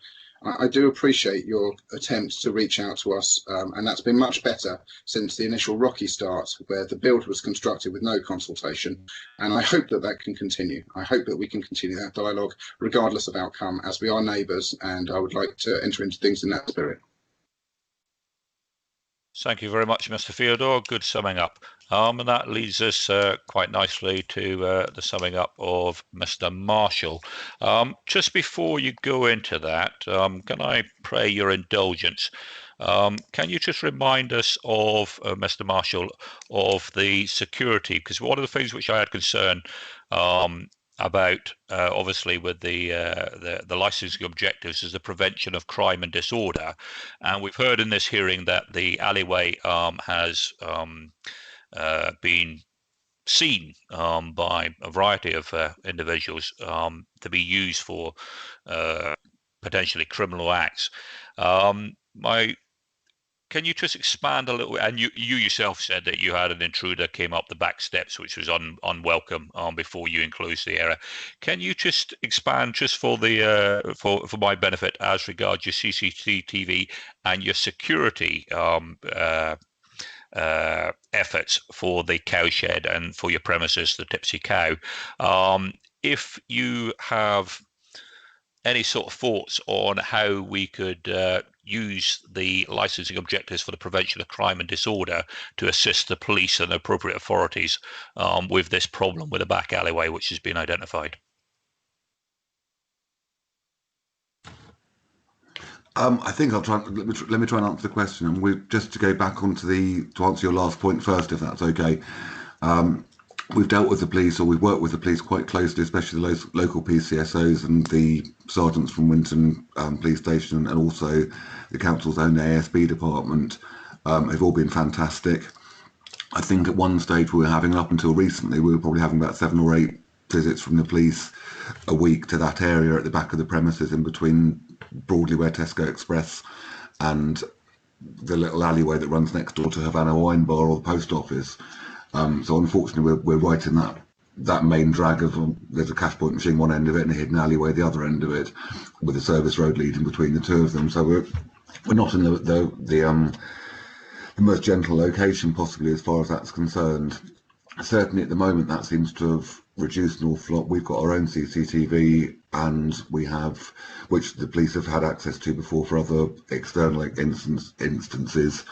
I do appreciate your attempt to reach out to us, and that's been much better since the initial rocky start, where the build was constructed with no consultation. And I hope that that can continue. I hope that we can continue that dialogue regardless of outcome, as we are neighbours, and I would like to enter into things in that spirit. Thank you very much, Mr. Theodore. Good summing up. And that leads us quite nicely to the summing up of Mr. Marshall. Just before you go into that, can I pray your indulgence? Can you just remind us of, Mr. Marshall, of the security? Because one of the things which I had concern about, obviously, with the licensing objectives is the prevention of crime and disorder. And we've heard in this hearing that the alleyway has been seen by a variety of individuals to be used for potentially criminal acts. Can you just expand a little? And you yourself said that you had an intruder came up the back steps, which was unwelcome before you enclosed the area. Can you just expand, just for the for my benefit, as regards your CCTV and your security efforts for the cowshed and for your premises, the Tipsy Cow? If you have any sort of thoughts on how we could use the licensing objectives for the prevention of crime and disorder to assist the police and the appropriate authorities with this problem with the back alleyway which has been identified? I think I'll try. Let me try and answer the question. And we just to go back onto to answer your last point first, if that's okay. We've dealt with the police, or we've worked with the police quite closely, especially the local PCSOs and the sergeants from Winton Police Station, and also the council's own ASB department. Have all been fantastic. I think at one stage we were having, up until recently, we were probably having about 7 or 8 visits from the police a week to that area at the back of the premises, in between broadly where Tesco Express and the little alleyway that runs next door to Havana Wine Bar or the post office. So unfortunately, we're right in that main drag of there's a cash point machine one end of it and a hidden alleyway the other end of it, with a service road leading between the two of them. So we're not in the most gentle location possibly as far as that's concerned. Certainly at the moment that seems to have reduced an awful lot. We've got our own CCTV, and we have, which the police have had access to before for other external instances,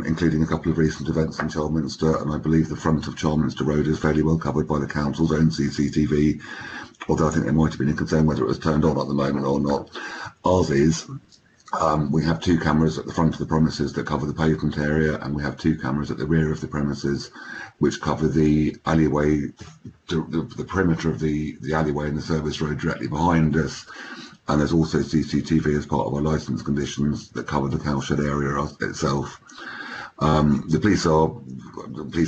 including a couple of recent events in Charminster, and I believe the front of Charminster Road is fairly well covered by the council's own CCTV, although I think there might have been a concern whether it was turned on at the moment or not. Ours is. We have 2 cameras at the front of the premises that cover the pavement area, and we have 2 cameras at the rear of the premises which cover the alleyway, the perimeter of the alleyway and the service road directly behind us. And there's also CCTV as part of our licence conditions that cover the cowshed area itself. The police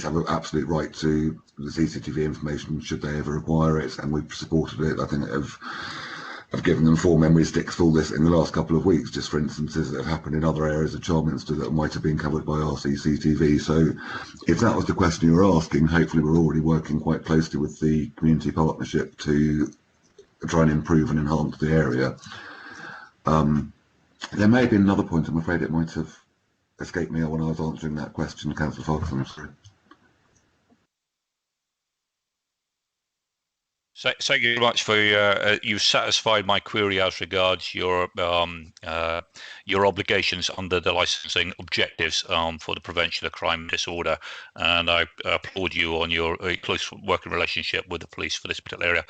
have an absolute right to the CCTV information should they ever require it, and we've supported it. I think I've given them 4 memory sticks for all this in the last couple of weeks, just for instances that have happened in other areas of Charminster that might have been covered by RCCTV. So if that was the question you were asking, hopefully we're already working quite closely with the community partnership to try and improve and enhance the area. There may have been another point, I'm afraid it might have escaped me when I was answering that question, Councillor Farquhar, I'm sorry. Thank you very much for you've satisfied my query as regards your obligations under the licensing objectives for the prevention of crime and disorder, and I applaud you on your close working relationship with the police for this particular area.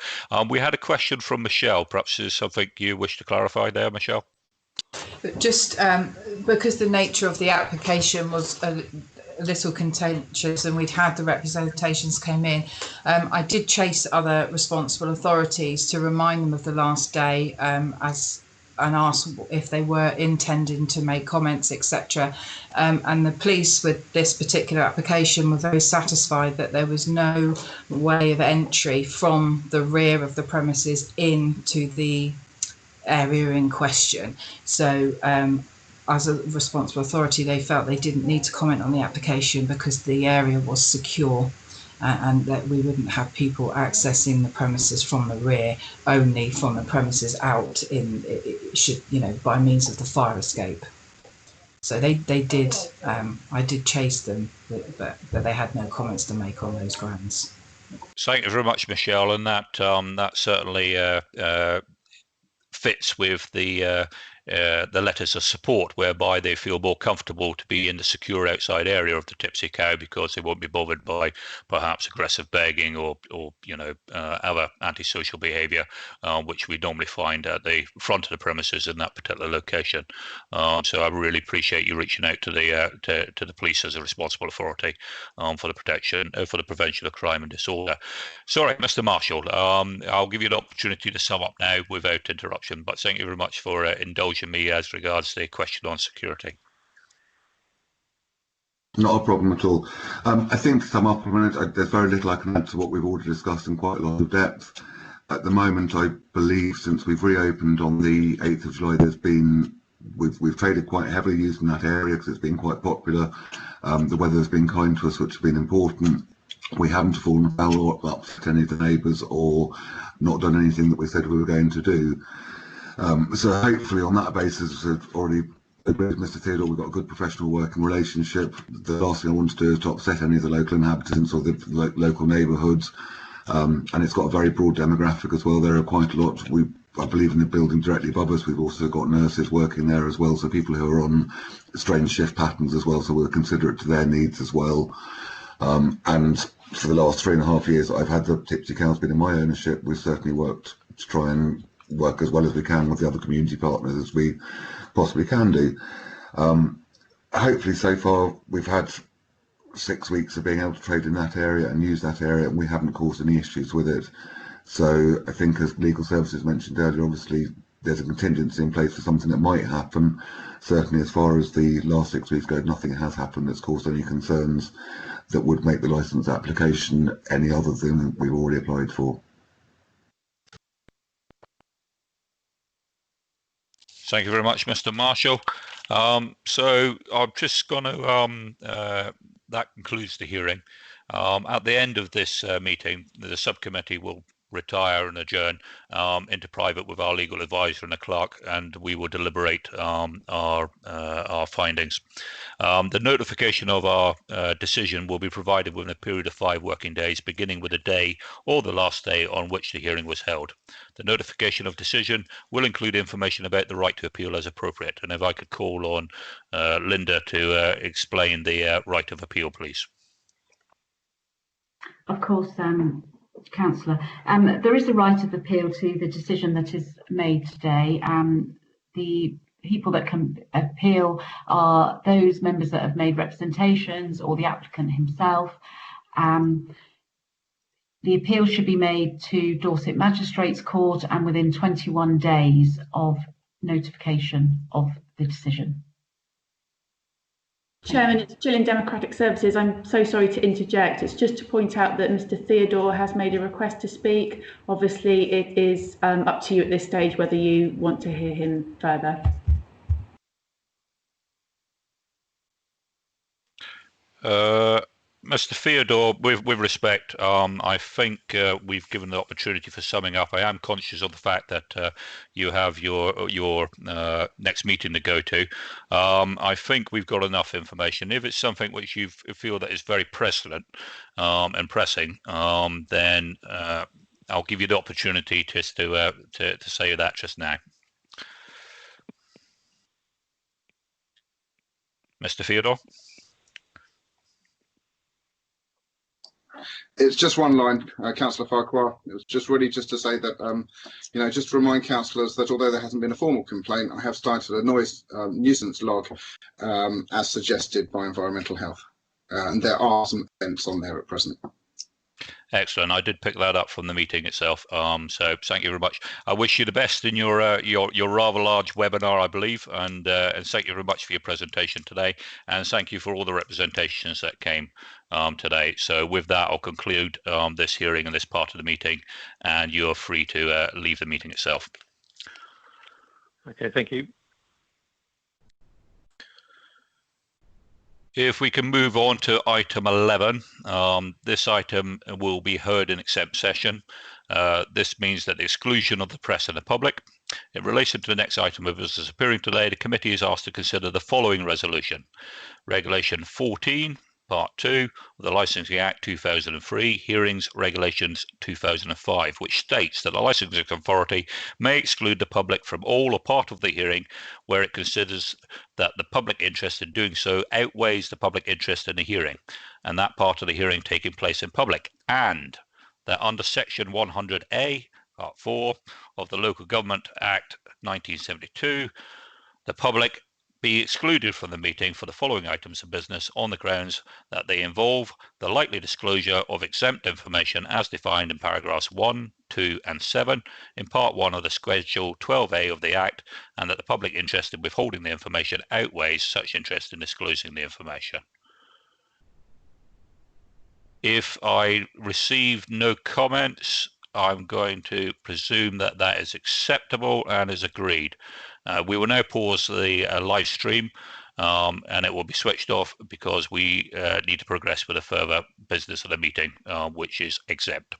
We had a question from Michelle. Perhaps there's something you wish to clarify there, Michelle? Just because the nature of the application was a little contentious and we'd had the representations came in, I did chase other responsible authorities to remind them of the last day and ask if they were intending to make comments, etc. And the police with this particular application were very satisfied that there was no way of entry from the rear of the premises into the area in question. So as a responsible authority, they felt they didn't need to comment on the application because the area was secure and that we wouldn't have people accessing the premises from the rear, only from the premises out in, by means of the fire escape. So they did, I did chase them, but they had no comments to make on those grounds. Thank you very much, Michelle, and that certainly fits with the letters of support, whereby they feel more comfortable to be in the secure outside area of the Tipsy Cow because they won't be bothered by perhaps aggressive begging or other antisocial behaviour, which we normally find at the front of the premises in that particular location. So I really appreciate you reaching out to the police as a responsible authority for the protection, for the prevention of crime and disorder. Sorry, Mr. Marshall, I'll give you an opportunity to sum up now without interruption, but thank you very much for indulging me as regards the question on security. Not a problem at all. I think to sum up, there's very little I can add to what we've already discussed in quite a lot of depth. At the moment, I believe since we've reopened on the 8th of July, we've traded quite heavily using that area because it's been quite popular. The weather has been kind to us, which has been important. We haven't fallen foul or upset any of the neighbours or not done anything that we said we were going to do. So hopefully on that basis, I've already agreed with Mr. Theodore, we've got a good professional working relationship. The last thing I want to do is to upset any of the local inhabitants or the local neighbourhoods. And it's got a very broad demographic as well. There are quite a lot. I believe in the building directly above us, we've also got nurses working there as well. So people who are on strange shift patterns as well. So we're considerate to their needs as well. And for the last 3.5 years I've had the Tipsy Cow's been in my ownership, we've certainly worked to try and work as well as we can with the other community partners as we possibly can do. Hopefully so far we've had 6 weeks of being able to trade in that area and use that area, and we haven't caused any issues with it. So I think, as legal services mentioned earlier, obviously there's a contingency in place for something that might happen. Certainly as far as the last 6 weeks go, nothing has happened that's caused any concerns that would make the licence application any other than we've already applied for. Thank you very much, Mr. Marshall. So I'm just going to, that concludes the hearing. At the end of this meeting, the subcommittee will retire and adjourn into private with our legal advisor and the clerk, and we will deliberate our findings. The notification of our decision will be provided within a period of 5 working days, beginning with the day or the last day on which the hearing was held. The notification of decision will include information about the right to appeal as appropriate. And if I could call on Linda to explain the right of appeal, please. Of course, Councillor. There is a right of appeal to the decision that is made today. The people that can appeal are those members that have made representations or the applicant himself. The appeal should be made to Dorset Magistrates Court and within 21 days of notification of the decision. Chairman, it's Jill in Democratic Services. I'm so sorry to interject. It's just to point out that Mr. Theodore has made a request to speak. Obviously, it is up to you at this stage whether you want to hear him further. Mr. Theodore, with respect, I think we've given the opportunity for summing up. I am conscious of the fact that you have your next meeting to go to. I think we've got enough information. If it's something which you feel that is very pertinent and pressing, then I'll give you the opportunity just to say that just now. Mr. Theodore? It's just one line, Councillor Farquhar. It was just really just to say that, just to remind councillors that although there hasn't been a formal complaint, I have started a noise nuisance log as suggested by Environmental Health. And there are some events on there at present. Excellent. I did pick that up from the meeting itself. So thank you very much. I wish you the best in your rather large webinar, I believe, and thank you very much for your presentation today. And thank you for all the representations that came today. So with that, I'll conclude this hearing and this part of the meeting, and you're free to leave the meeting itself. Okay, thank you. If we can move on to item 11, this item will be heard in exempt session. This means that the exclusion of the press and the public. In relation to the next item of business appearing today, the committee is asked to consider the following resolution. Regulation 14, Part 2 of the Licensing Act 2003, Hearings Regulations 2005, which states that the licensing authority may exclude the public from all or part of the hearing where it considers that the public interest in doing so outweighs the public interest in the hearing, and that part of the hearing taking place in public, and that under Section 100A, Part 4 of the Local Government Act 1972, the public be excluded from the meeting for the following items of business on the grounds that they involve the likely disclosure of exempt information as defined in paragraphs 1, 2 and 7 in Part 1 of the Schedule 12A of the Act, and that the public interest in withholding the information outweighs such interest in disclosing the information. If I receive no comments, I'm going to presume that that is acceptable and is agreed. We will now pause the live stream and it will be switched off because we need to progress with the further business of the meeting, which is exempt.